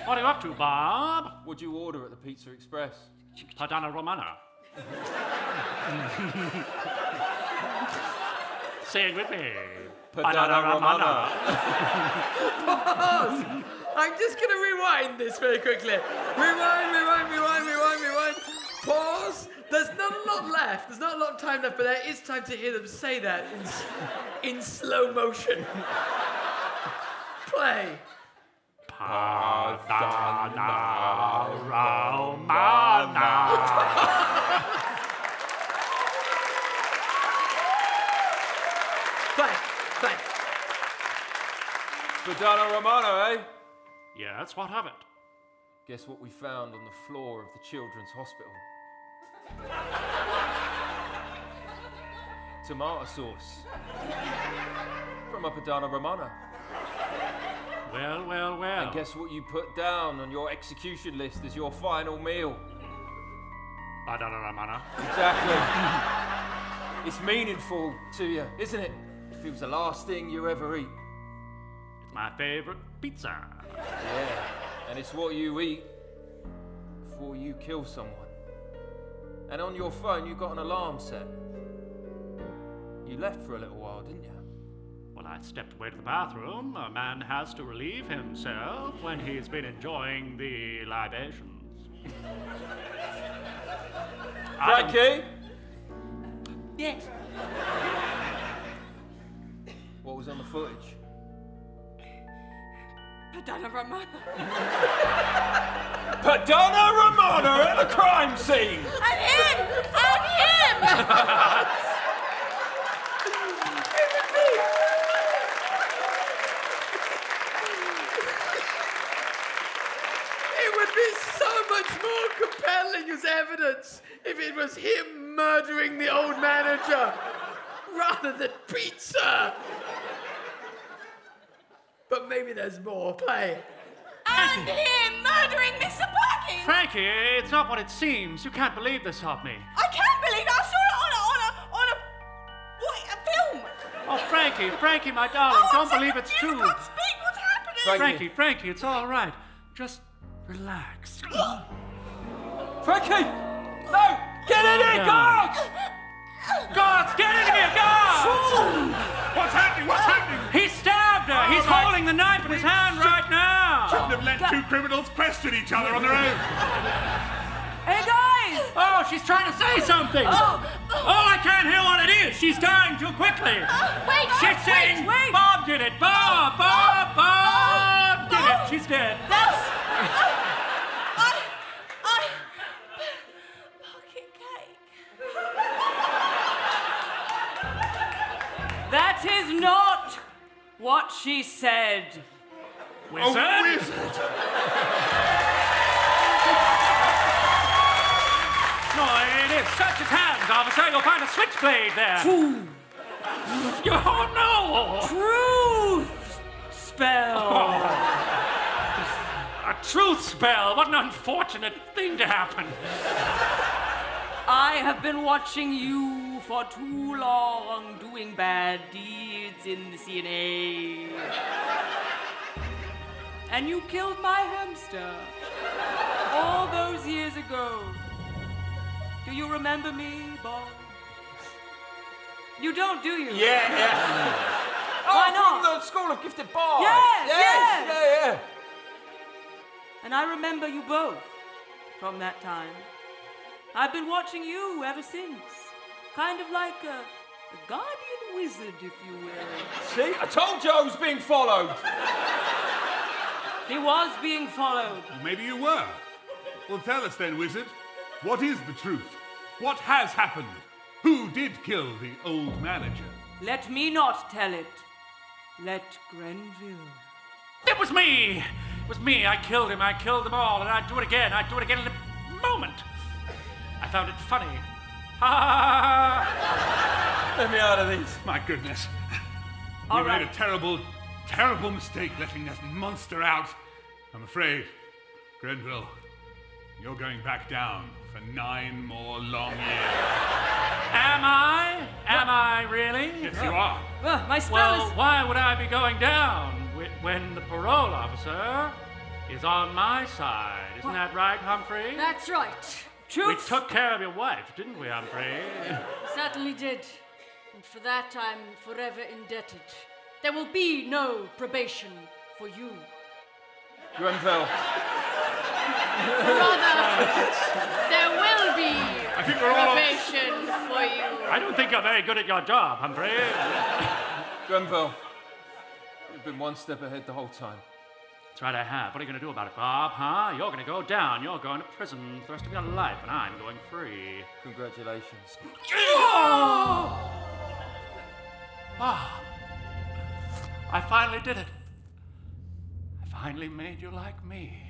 What are you up to, Bob? What'd you order at the Pizza Express? Padana Romana. Say it with me. Padana Romana. Pause! I'm just going to rewind this very quickly. Rewind. Pause. There's not a lot left. There's not a lot of time left, but there is time to hear them say that in slow motion. Play. Padana Romana. Play. Padana Romana, eh? Yeah, that's what of it. Guess what we found on the floor of the children's hospital? Tomato sauce. From a Padana Romana. Well. And guess what you put down on your execution list as your final meal? Padana Romana. Exactly. It's meaningful to you, isn't it? If it was the last thing you ever eat. It's my favorite pizza. Yeah, and it's what you eat before you kill someone. And on your phone, you got an alarm set. You left for a little while, didn't you? Well, I stepped away to the bathroom. A man has to relieve himself when he's been enjoying the libations. Frankie? Yes. What was on the footage? Padana Romana. Padana Romana at the crime scene! And him! It would be so much more compelling as evidence if it was him murdering the old manager rather than pizza. But maybe there's more. Play. And him murdering Mr. Parkin! Frankie, it's not what it seems. You can't believe this of me. I can't believe it. I saw it on a film. Oh, Frankie, my darling, Oh, don't believe it's true. I can't speak. What's happening? Frankie, it's all right. Just relax. Frankie! No! Get in here, guards! Guards, get in here, guards! What's happening? He stabbed her. He's holding the knife in his hand right now. Shouldn't have let two criminals question each other on their own. Hey, guys! Oh, she's trying to say something. Oh, I can't hear what it is. She's dying too quickly. She's saying, wait. Bob did it. Bob did it. She's dead. Pocket cake. That is not what she said. Wizard? Oh, wizard! No, it is. Search his hands, officer. You'll find a switchblade there. Oh, no! Truth spell. A truth spell. What an unfortunate thing to happen. I have been watching you for too long doing bad deeds in the CNA. And you killed my hamster all those years ago. Do you remember me, Bob? You don't, do you? Yeah. Why not? From the School of Gifted Boys. Yes. Yeah. And I remember you both from that time. I've been watching you ever since. Kind of like a guardian wizard, if you will. See, I told you I was being followed. He was being followed. Well, maybe you were. Well, tell us then, wizard. What is the truth? What has happened? Who did kill the old manager? Let me not tell it. Let Grenville. It was me. It was me. I killed him. I killed them all. And I'd do it again. I'd do it again in a moment. I found it funny. Ha! Let me out of these. My goodness. All We right. made a terrible, terrible mistake letting that monster out. I'm afraid, Grenville, you're going back down for 9 more long years. Am I? Am I really? Yes, you are. My spell Well, is... why would I be going down when the parole officer is on my side? Isn't that right, Humphrey? That's right. We took care of your wife, didn't we, Humphrey? Certainly did. And for that, I'm forever indebted. There will be no probation for you. Grenville. Rather, there will be I think we're all... probation for you. I don't think you're very good at your job, Humphrey. Grenville. You've been one step ahead the whole time. That's right, I have. What are you going to do about it, Bob, huh? You're going to go down. You're going to prison for the rest of your life, and I'm going free. Congratulations. Bob, I finally did it. I finally made you like me.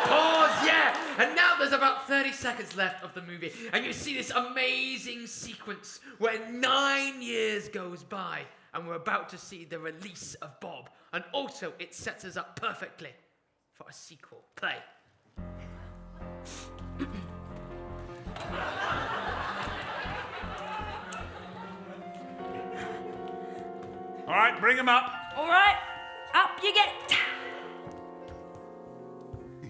Pause, yeah! And now there's about 30 seconds left of the movie, and you see this amazing sequence where 9 years goes by, and we're about to see the release of Bob. And also, it sets us up perfectly for a sequel. Play. All right, bring him up. All right, up you get.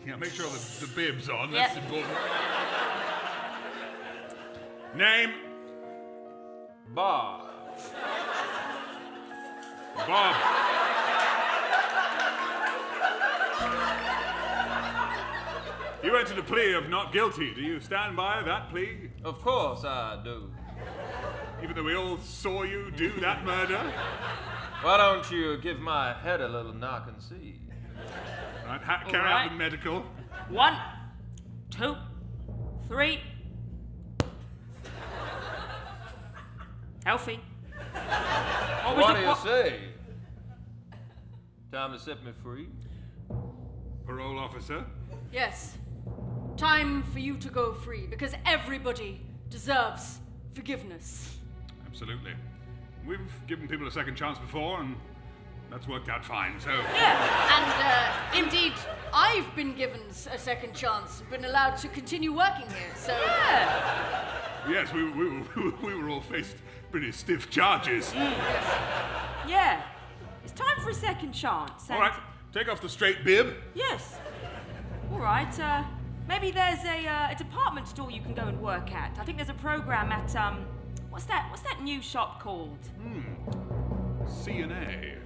Yeah, make sure the bib's on. Yep. That's important. Name? Bob. Bob. You entered a plea of not guilty. Do you stand by that plea? Of course I do. Even though we all saw you do that murder? Why don't you give my head a little knock and see? Right, carry out the medical. 1, 2, 3. Healthy. What do you say? Time to set me free? Parole officer? Yes. Time for you to go free, because everybody deserves forgiveness. Absolutely. We've given people a second chance before, and That's worked out fine, so... Yeah, and indeed, I've been given a second chance, been allowed to continue working here, so... Yeah. Yes, we were all faced pretty stiff charges. Yeah. It's time for a second chance. All right, take off the straight bib. Yes. All right, maybe there's a department store you can go and work at. I think there's a program at, what's that new shop called? C&A.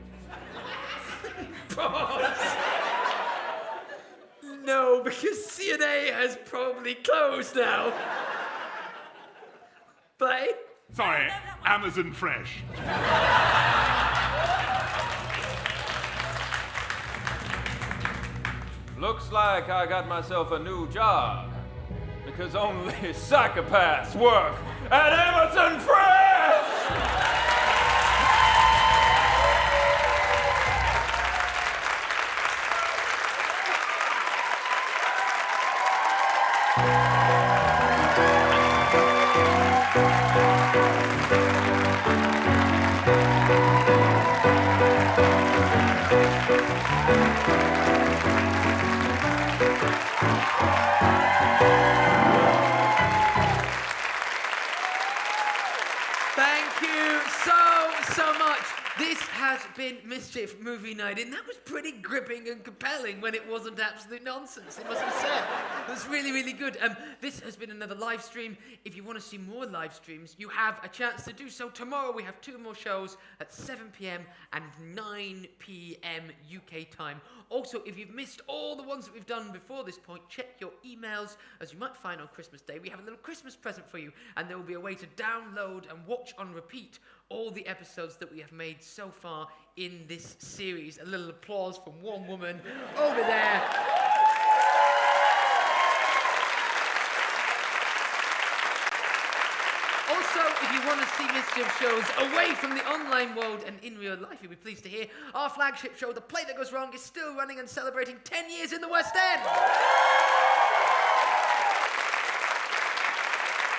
No, because C&A has probably closed now. Play? Sorry, Amazon Fresh. Looks like I got myself a new job. Because only psychopaths work at Amazon Fresh! Thank you so much. This has been Mischief Movie Night In. That was pretty gripping and compelling when it wasn't absolute nonsense, it must be said. It was really, really good. This has been another live stream. If you want to see more live streams, you have a chance to do so. Tomorrow we have 2 more shows at 7 p.m. and 9 p.m. UK time. Also, if you've missed all the ones that we've done before this point, check your emails, as you might find on Christmas Day. We have a little Christmas present for you, and there will be a way to download and watch on repeat all the episodes that we have made so far in this series. A little applause from one woman over there. Also, if you want to see Mischief shows away from the online world and in real life, you'll be pleased to hear our flagship show, The Play That Goes Wrong, is still running and celebrating 10 years in the West End.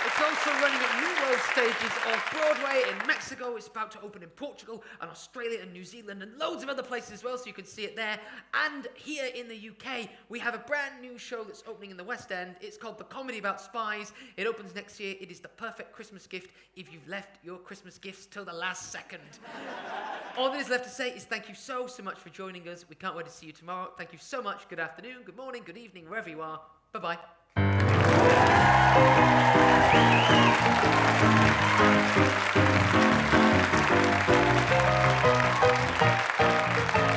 It's also running at New World stages off Broadway in Mexico. It's about to open in Portugal and Australia and New Zealand and loads of other places as well, so you can see it there. And here in the UK, we have a brand new show that's opening in the West End. It's called The Comedy About Spies. It opens next year. It is the perfect Christmas gift if you've left your Christmas gifts till the last second. All that is left to say is thank you so much for joining us. We can't wait to see you tomorrow. Thank you so much. Good afternoon, good morning, good evening, wherever you are. Bye-bye. Thank you.